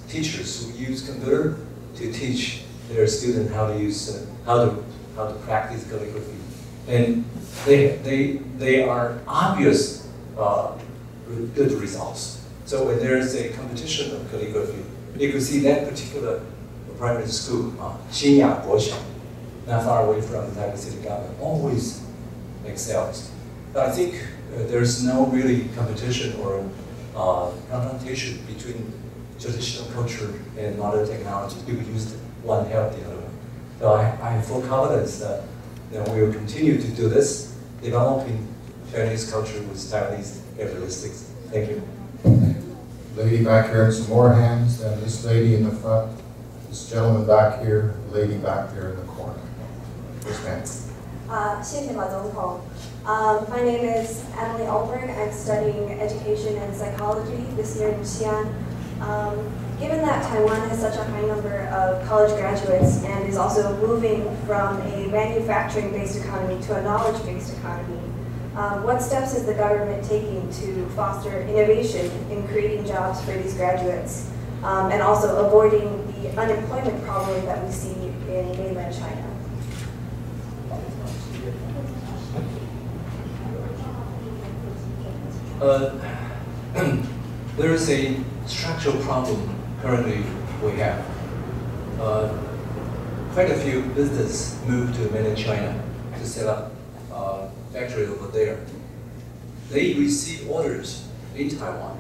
teachers who use computer to teach their students how to use how to practice calligraphy, and they are obvious good results. So when there is a competition of calligraphy, you can see that particular primary school, Ying-jeou, not far away from the Taipei city government, always excels. But I think there's no really competition or confrontation between traditional culture and modern technology. People use one help the other one. So I have full confidence that we will continue to do this, developing Chinese culture with Taiwanese characteristics. Thank you. Lady back here, and some more hands, and this lady in the front, this gentleman back here, the lady back there in the corner. Yes, ma'am. 谢谢马总统. My name is Emily Alberg. I'm studying education and psychology this year in Xi'an. Given that Taiwan has such a high number of college graduates and is also moving from a manufacturing-based economy to a knowledge-based economy, what steps is the government taking to foster innovation in creating jobs for these graduates and also avoiding the unemployment problem that we see in mainland China? There is a structural problem currently we have. Quite a few businesses moved to mainland China to set up a factory over there. They receive orders in Taiwan,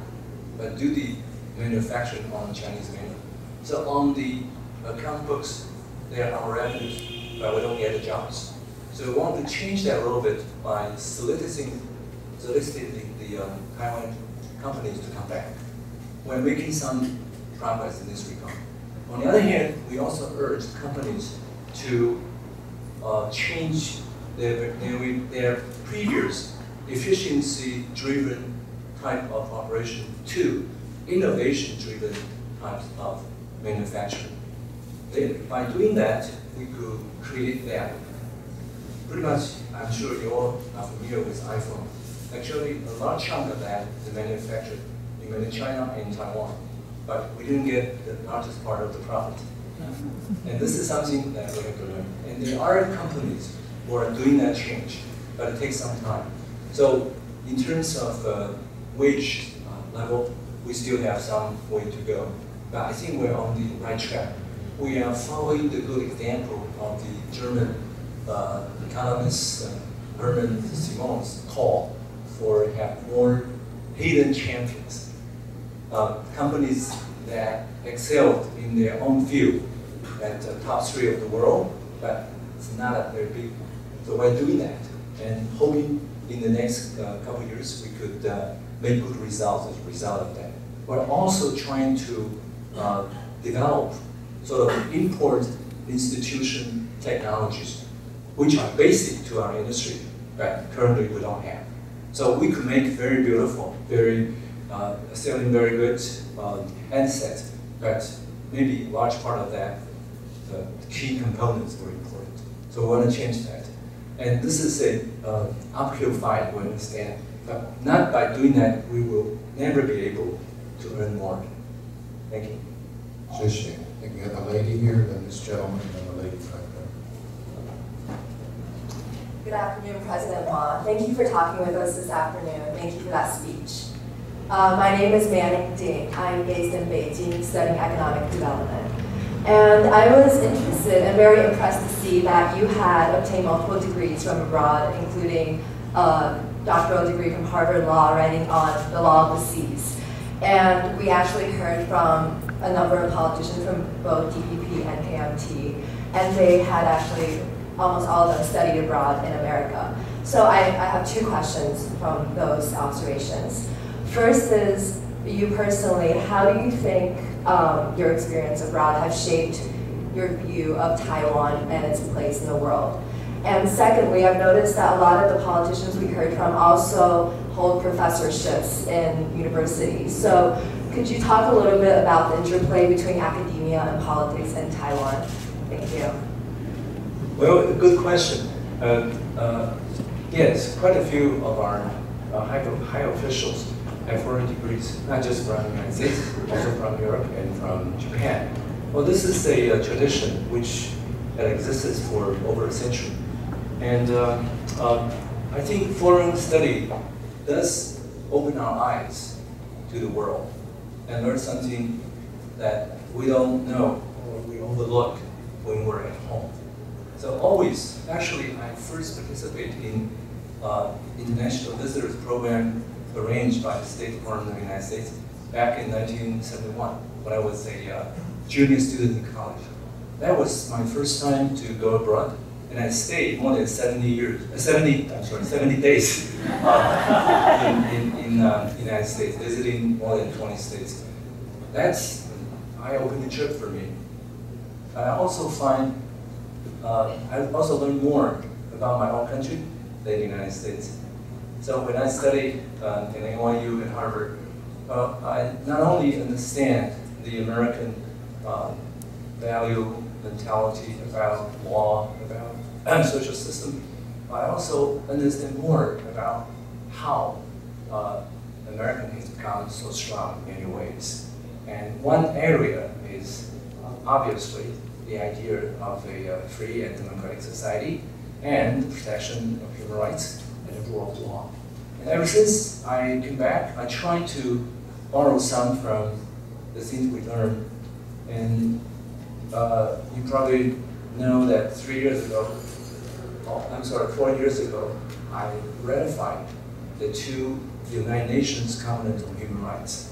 but do the manufacturing on Chinese mainland. So on the account books, there are our revenues, but we don't get the jobs. So we want to change that a little bit by soliciting the Taiwan companies to come back. We're making some progress in this regard. On the other hand, we also urge companies to change their previous efficiency-driven type of operation to innovation-driven types of manufacturing. By doing that, we could create value. Pretty much, I'm sure you all are familiar with iPhone. Actually, a large chunk of that is manufactured in mainland China and Taiwan, but we didn't get the largest part of the profit. And this is something that we have to learn. And there are companies who are doing that change, but it takes some time. So in terms of wage level, we still have some way to go. But I think we're on the right track. We are following the good example of the German economist Hermann Simon's call for have more hidden champions. Companies that excelled in their own field at the top 3 of the world, but it's not a very big So by doing that, and hoping in the next couple of years we could make good results as a result of that. We're also trying to develop sort of import institution technologies, which are basic to our industry, but currently we don't have. So we could make very beautiful, very selling very good handsets, but maybe a large part of that, the key components were important. So we want to change that. And this is a uphill fight, we understand. But not by doing that, we will never be able to earn more. Thank you. I think we have a lady here, then this gentleman, and then a lady back there. Good afternoon, President Ma. Thank you for talking with us this afternoon. Thank you for that speech. My name is Manning Ding. I'm based in Beijing studying economic development. And I was interested and very impressed to see that you had obtained multiple degrees from abroad, including a doctoral degree from Harvard Law, writing on the law of the seas. And we actually heard from a number of politicians from both DPP and KMT, and they had actually, almost all of them studied abroad in America. So I have two questions from those observations. First is, you personally, how do you think your experience abroad has shaped your view of Taiwan and its place in the world? And secondly, I've noticed that a lot of the politicians we heard from also hold professorships in universities. So could you talk a little bit about the interplay between academia and politics in Taiwan? Thank you. Well, good question. Yes, quite a few of our high officials have foreign degrees, not just from the United States, also from Europe and from Japan. Well, this is a tradition which has existed for over a century. And I think foreign study does open our eyes to the world and learn something that we don't know or we overlook when we're at home. So always, actually, I first participated in international visitors program arranged by the State Department of the United States back in 1971 when I was a junior student in college. That was my first time to go abroad, and I stayed more than 70 days in the United States, visiting more than 20 states. That's an eye-opening trip for me. I also find, I also learned more about my own country than the United States. So when I studied in NYU and Harvard, I not only understand the American value, mentality about law, about social system, I also understand more about how America has become so strong in many ways. And one area is obviously the idea of a free and democratic society and the protection of human rights and the rule of law. And ever since I came back, I tried to borrow some from the things we learned. And you probably know that 4 years ago, I ratified the two United Nations Covenant on Human Rights.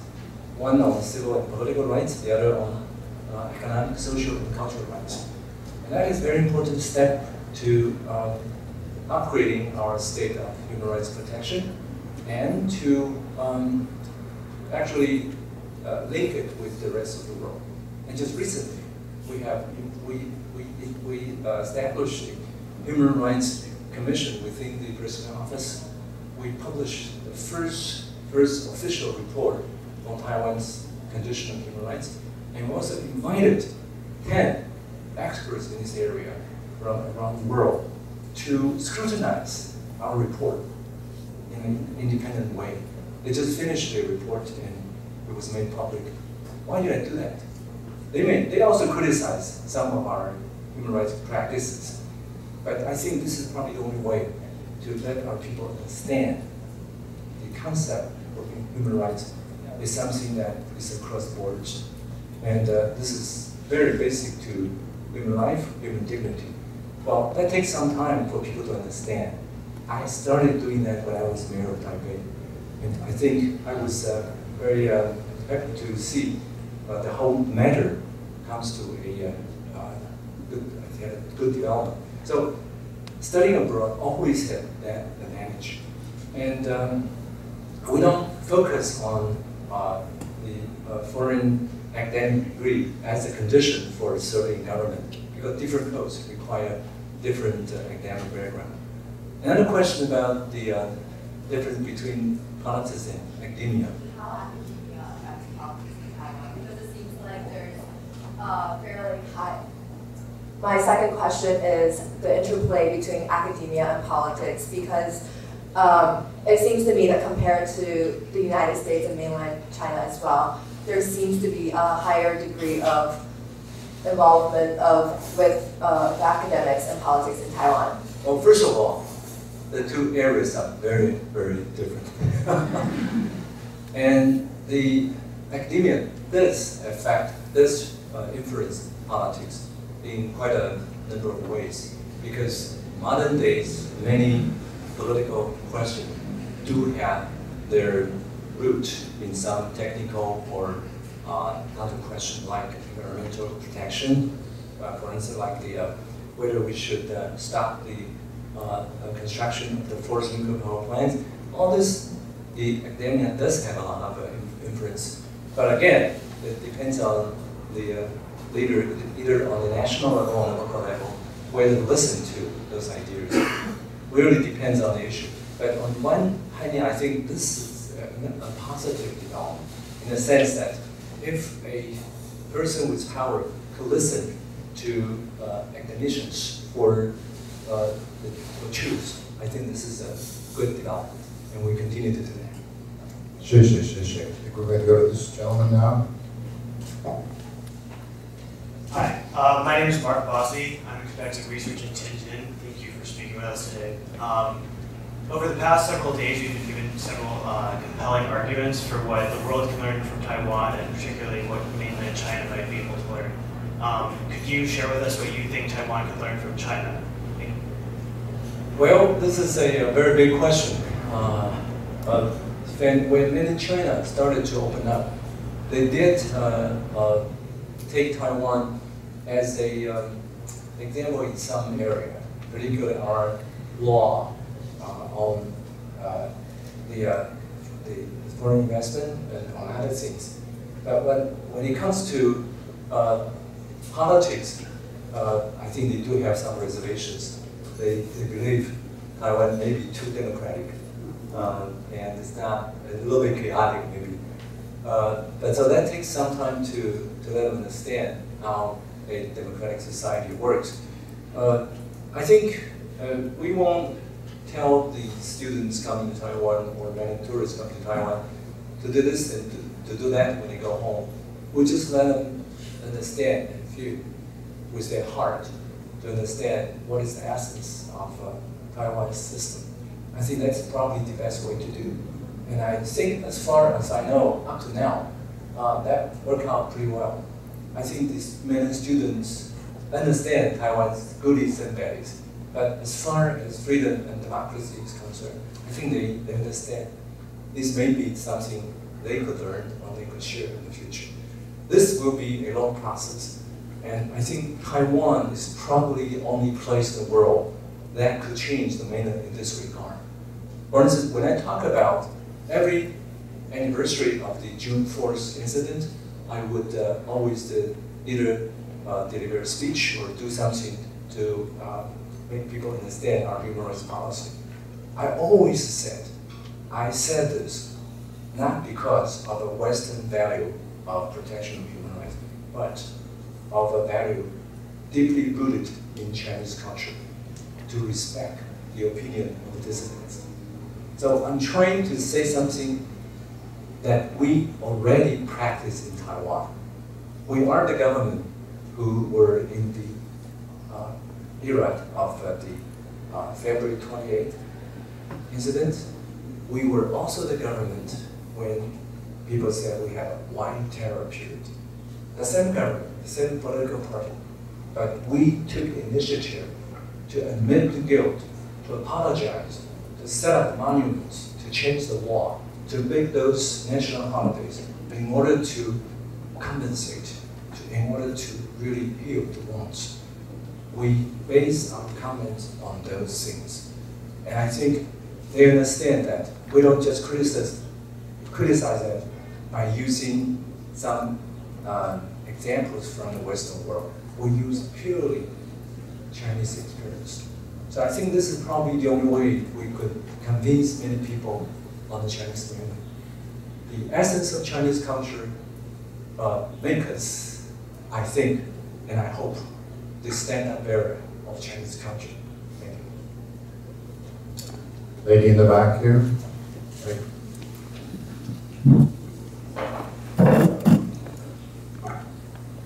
One on civil and political rights, the other on economic, social, and cultural rights. And that is a very important step to upgrading our state of human rights protection and to actually link it with the rest of the world. And just recently, we established a Human Rights Commission within the President's office. We published the first official report on Taiwan's condition of human rights, and we also invited 10 experts in this area from around the world to scrutinize our report in an independent way. They just finished their report and it was made public. Why did I do that? They also criticized some of our human rights practices, but I think this is probably the only way to let our people understand the concept of human rights is something that is across borders. And this is very basic to human life, human dignity. Well, that takes some time for people to understand. I started doing that when I was mayor of Taipei. And I think I was very happy to see the whole matter comes to a good development. So studying abroad always had that advantage. And we don't focus on the foreign academic degree as a condition for serving government, because different posts require different academic background. Another question about the difference between politics and academia. How academia affects politics in Taiwan? Because it seems like there's fairly high. My second question is the interplay between academia and politics, because it seems to me that compared to the United States and mainland China as well, there seems to be a higher degree of involvement with the academics and politics in Taiwan. Well, first of all, the two areas are very, very different. And the academia does affect, does influence politics in quite a number of ways, because modern days, many political questions do have their root in some technical or other question like environmental protection, for instance, like the whether we should stop the construction of the forced nuclear power plants. All this, the academia does have a lot of influence. But again, it depends on the leader, either on the national level or on the local level, whether to listen to those ideas. Really depends on the issue. But on one hand, I think this is a positive development in the sense that if a person with power could listen to academicians or choose, I think this is a good development, and we continue to do that. Sure. I think we're going to go to this gentleman now. Hi, my name is Mark Bossi. I'm conducting research in Tianjin. Thank you for speaking with us today. Over the past several days, we've been given several compelling arguments for what the world can learn from Taiwan, and particularly what mainland China might be able to learn. Could you share with us what you think Taiwan could learn from China? Well, this is a very big question. When mainland China started to open up, they did take Taiwan as a example in some area, particularly our law on the foreign investment and on other things. But when it comes to politics, I think they do have some reservations. They believe Taiwan may be too democratic, and it's not a little bit chaotic maybe. But so that takes some time to let them understand how a democratic society works. I think we won't tell the students coming to Taiwan or many tourists coming to Taiwan to do this and to do that when they go home. We just let them understand and feel with their heart to understand what is the essence of Taiwan's system. I think that's probably the best way to do. And I think as far as I know, up to now, that worked out pretty well. I think these many students understand Taiwan's goodies and baddies. But as far as freedom and democracy is concerned, I think they understand this may be something they could learn or they could share in the future. This will be a long process. And I think Taiwan is probably the only place in the world that could change the mainland in this regard. For instance, when I talk about every anniversary of the June 4th incident, I would always either deliver a speech or do something to make people understand our human rights policy. I always said, I said this not because of the Western value of protection of human rights, but of a value deeply rooted in Chinese culture, to respect the opinion of dissidents. So I'm trying to say something that we already practice in Taiwan. We are the government who were in the era of the February 28th incident. We were also the government when people said we had a white terror period. The same government, the same political party, but we took initiative to admit the guilt, to apologize, to set up monuments, to change the law, to make those national holidays in order to compensate, in order to really heal the wounds. we base our comments on those things. And I think they understand that we don't just criticize it by using some examples from the Western world. We use purely Chinese experience. So I think this is probably the only way we could convince many people on the Chinese community. The essence of Chinese culture make us, I think, and I hope, the stand-up bearer of Chinese culture. Thank you. Lady in the back here.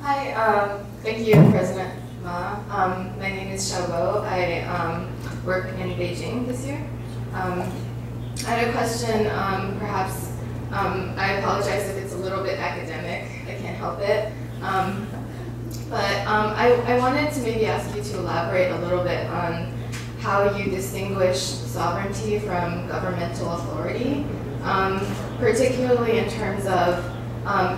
Hi, thank you, President Ma. My name is Xiaobo. I work in Beijing this year. I had a question, perhaps, I apologize if it's a little bit academic, I can't help it. But I wanted to maybe ask you to elaborate a little bit on how you distinguish sovereignty from governmental authority, particularly in terms of,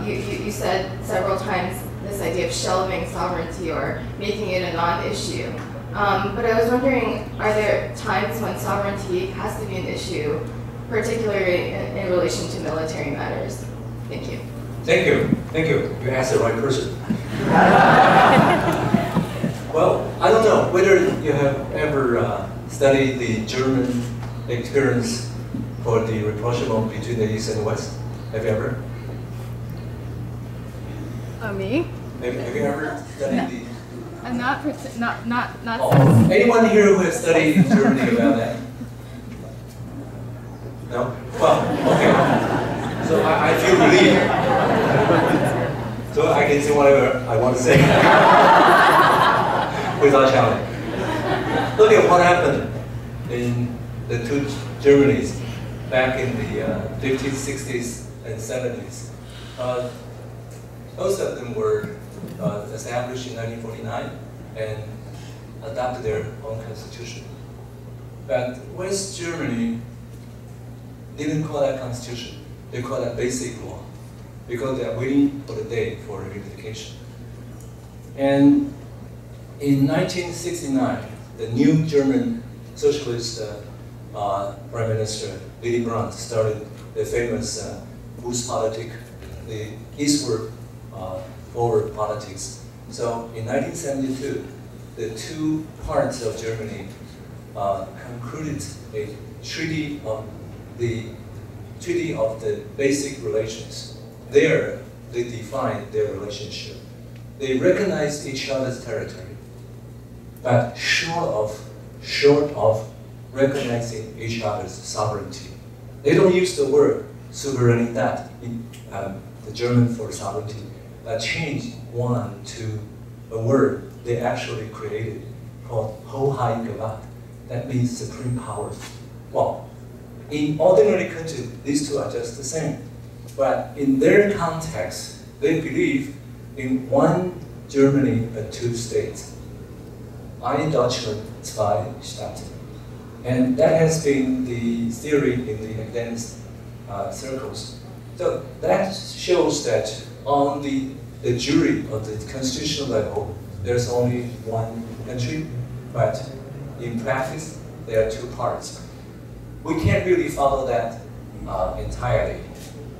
you said several times this idea of shelving sovereignty or making it a non-issue. But I was wondering, are there times when sovereignty has to be an issue, particularly in relation to military matters? Thank you. Thank you. Thank you. You asked the right person. Well, I don't know whether you have ever studied the German experience for the rapprochement between the East and the West. Have you ever? Me? Have you ever studied the? I'm not. Oh, anyone here who has studied in Germany about that? No? Well, okay. So I feel relieved. So I can say whatever I want to say without challenge. Look at what happened in the two Germanys back in the 50s, 60s, and 70s. Most of them were established in 1949 and adopted their own constitution. But West Germany didn't call that constitution. They call that basic law because they are waiting for the day for unification. And in 1969, the new German socialist Prime Minister Willy Brandt started the famous Ostpolitik, the eastward forward politics. So in 1972, the two parts of Germany concluded a treaty of the basic relations. There, they defined their relationship. They recognized each other's territory, but short of recognizing each other's sovereignty. They don't use the word Souveränität in the German for sovereignty, but changed one to a word they actually created called Hoheitsgewalt. That means supreme power. Well, in ordinary countries, these two are just the same. But in their context, they believe in one Germany but two states. Ein Deutschland, zwei Staaten. And that has been the theory in the advanced circles. So that shows that on the jury of the constitutional level, there's only one country, but in practice, there are two parts. We can't really follow that entirely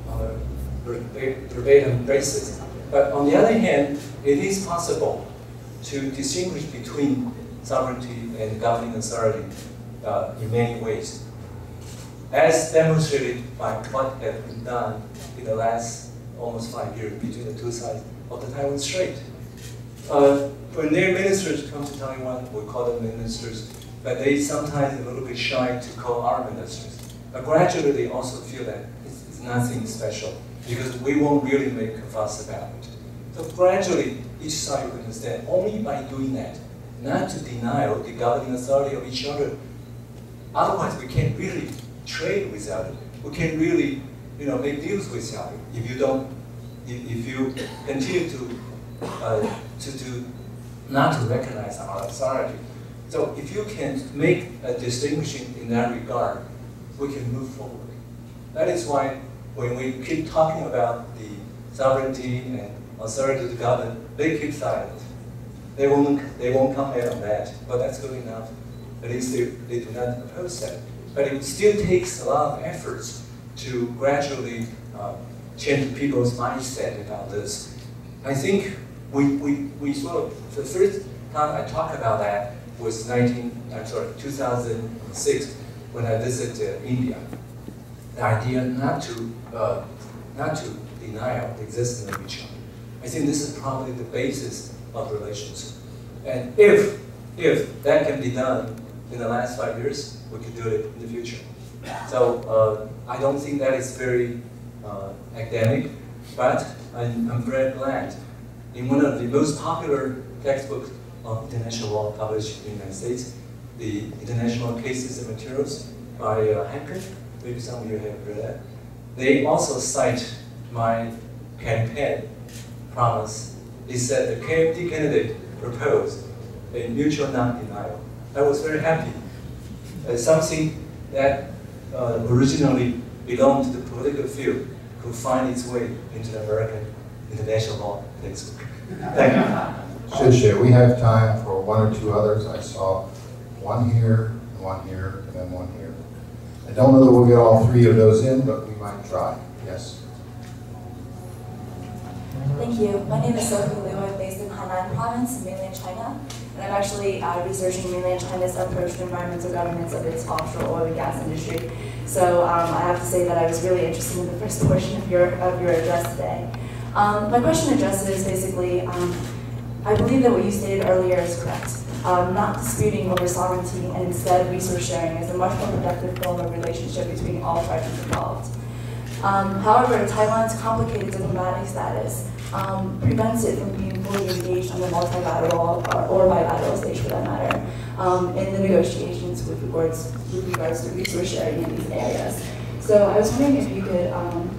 on a verbatim basis. But on the other hand, it is possible to distinguish between sovereignty and governing authority in many ways, as demonstrated by what has been done in the last almost 5 years between the two sides of the Taiwan Strait. When their ministers come to Taiwan, we call them ministers, but they sometimes are a little bit shy to call our ministers. But gradually they also feel that it's nothing special because we won't really make a fuss about it. So gradually each side will understand only by doing that, not to deny the governing authority of each other. Otherwise we can't really trade with each other. We can't really make deals with each other if you continue to not to recognize our authority. So if you can make a distinction in that regard, we can move forward. That is why when we keep talking about the sovereignty and authority to govern, they keep silent. they won't comment on that, but that's good enough. At least they do not oppose that. But it still takes a lot of efforts to gradually change people's mindset about this. I think we sort of, the first time I talked about that was 2006 when I visited India. The idea not to deny the existence of each other. I think this is probably the basis of relations. And if that can be done in the last 5 years, we can do it in the future. So I don't think that is very academic, but I'm very glad. In one of the most popular textbooks on international law published in the United States, the International Cases and Materials by Hanker, maybe some of you have read that. They also cite my campaign promise. They said the KMT candidate proposed a mutual non-denial. I was very happy. Something that originally belonged to the political field could find its way into the American international law textbook. Thank you. We have time for one or two others. I saw one here, and then one here. I don't know that we'll get all three of those in, but we might try. Yes? Thank you. My name is Sophie Liu. I'm based in Hainan Province in mainland China. And I'm actually researching mainland China's approach to environmental governance of its offshore oil and gas industry. So I have to say that I was really interested in the first portion of your address today. My question addresses basically, I believe that what you stated earlier is correct. Not disputing over sovereignty and instead resource sharing is a much more productive form of relationship between all parties involved. However, Taiwan's complicated diplomatic status prevents it from being fully engaged on the multilateral or bilateral stage for that matter in the negotiations with regards to resource sharing in these areas. So I was wondering if you could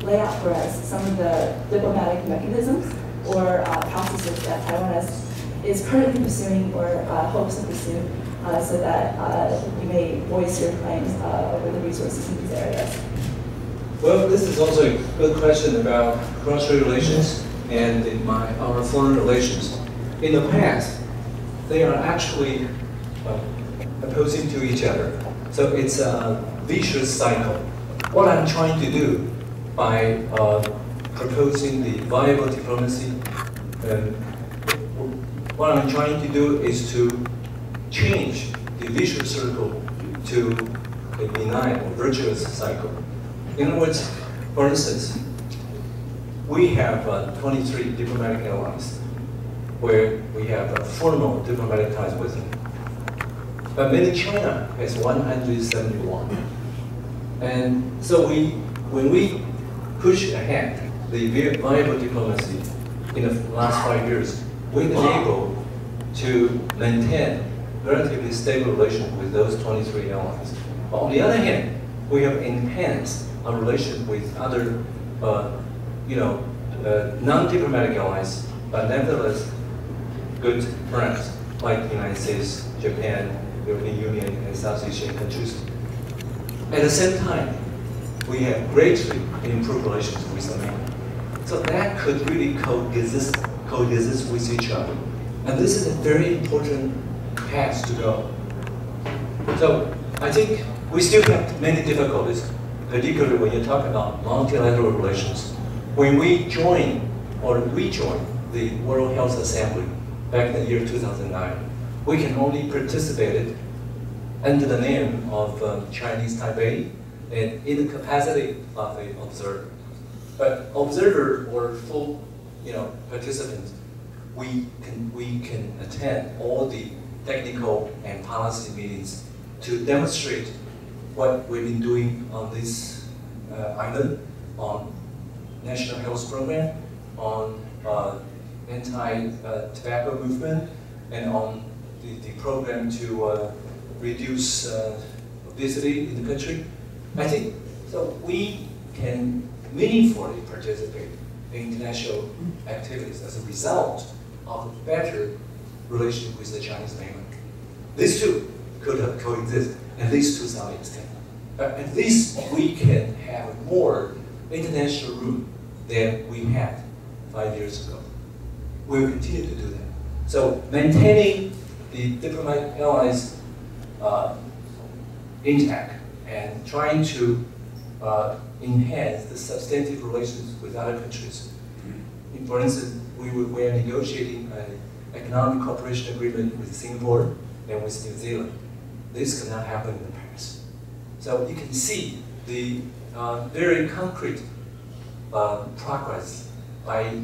lay out for us some of the diplomatic mechanisms or processes that Taiwan is currently pursuing or hopes to pursue so that you may voice your claims over the resources in these areas. Well, this is also a good question about cross-strait relations and our foreign relations. In the past, they are actually opposing to each other. So it's a vicious cycle. What I'm trying to do by proposing the viable diplomacy, what I'm trying to do is to change the vicious circle to a benign or virtuous cycle. In other words, for instance, we have 23 diplomatic allies where we have formal diplomatic ties with them. But mainland China has 171. And so when we push ahead the viable diplomacy in the last 5 years, we've been able to maintain relatively stable relations with those 23 allies. But on the other hand, we have enhanced our relation with other, non-diplomatic allies, but nevertheless good friends like the United States, Japan, European Union, and South Asian countries. At the same time, we have greatly improved relations with the mainland. So that could really coexist with each other. And this is a very important path to go. So I think we still have many difficulties, particularly when you talk about multilateral relations. When we joined or rejoined the World Health Assembly back in the year 2009, we can only participate under the name of Chinese Taipei and in the capacity of an observer. But observer or full participants, we can attend all the technical and policy meetings to demonstrate what we've been doing on this island, on national health program, on anti-tobacco movement, and on the program to reduce obesity in the country. I think so we can meaningfully participate in international activities as a result of a better relation with the Chinese mainland. These two could coexist, at least to some extent. But at least we can have more international room than we had 5 years ago. We will continue to do that. So maintaining the diplomatic allies intact and trying to enhance the substantive relations with other countries. For instance, we are negotiating an economic cooperation agreement with Singapore and with New Zealand. This cannot happen in the past. So you can see the very concrete progress by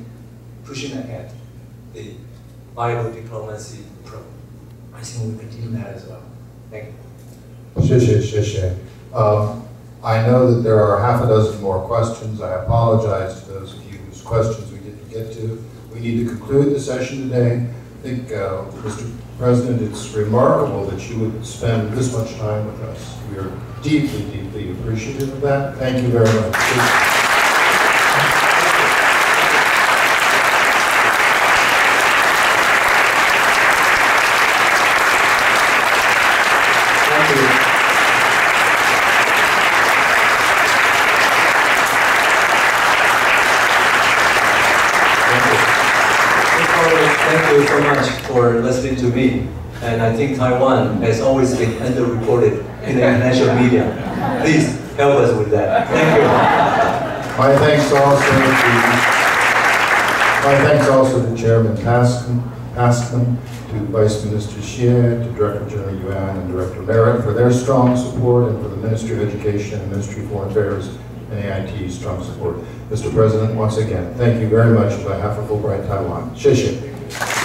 pushing ahead the viable diplomacy approach. I think we continue that as well. Thank you. I know that there are half a dozen more questions. I apologize to those of you whose questions we didn't get to. We need to conclude the session today. I think, Mr. President, it's remarkable that you would spend this much time with us. We are deeply, deeply appreciative of that. Thank you very much. Thank you so much for listening to me. And I think Taiwan has always been underreported in the international media. Please help us with that. Thank you. My thanks also to Chairman Paskman, to Vice Minister Xie, to Director General Yuan and Director Merritt for their strong support, and for the Ministry of Education and Ministry of Foreign Affairs and AIT's strong support. Mr. President, once again, thank you very much on behalf of Fulbright Taiwan. 谢谢。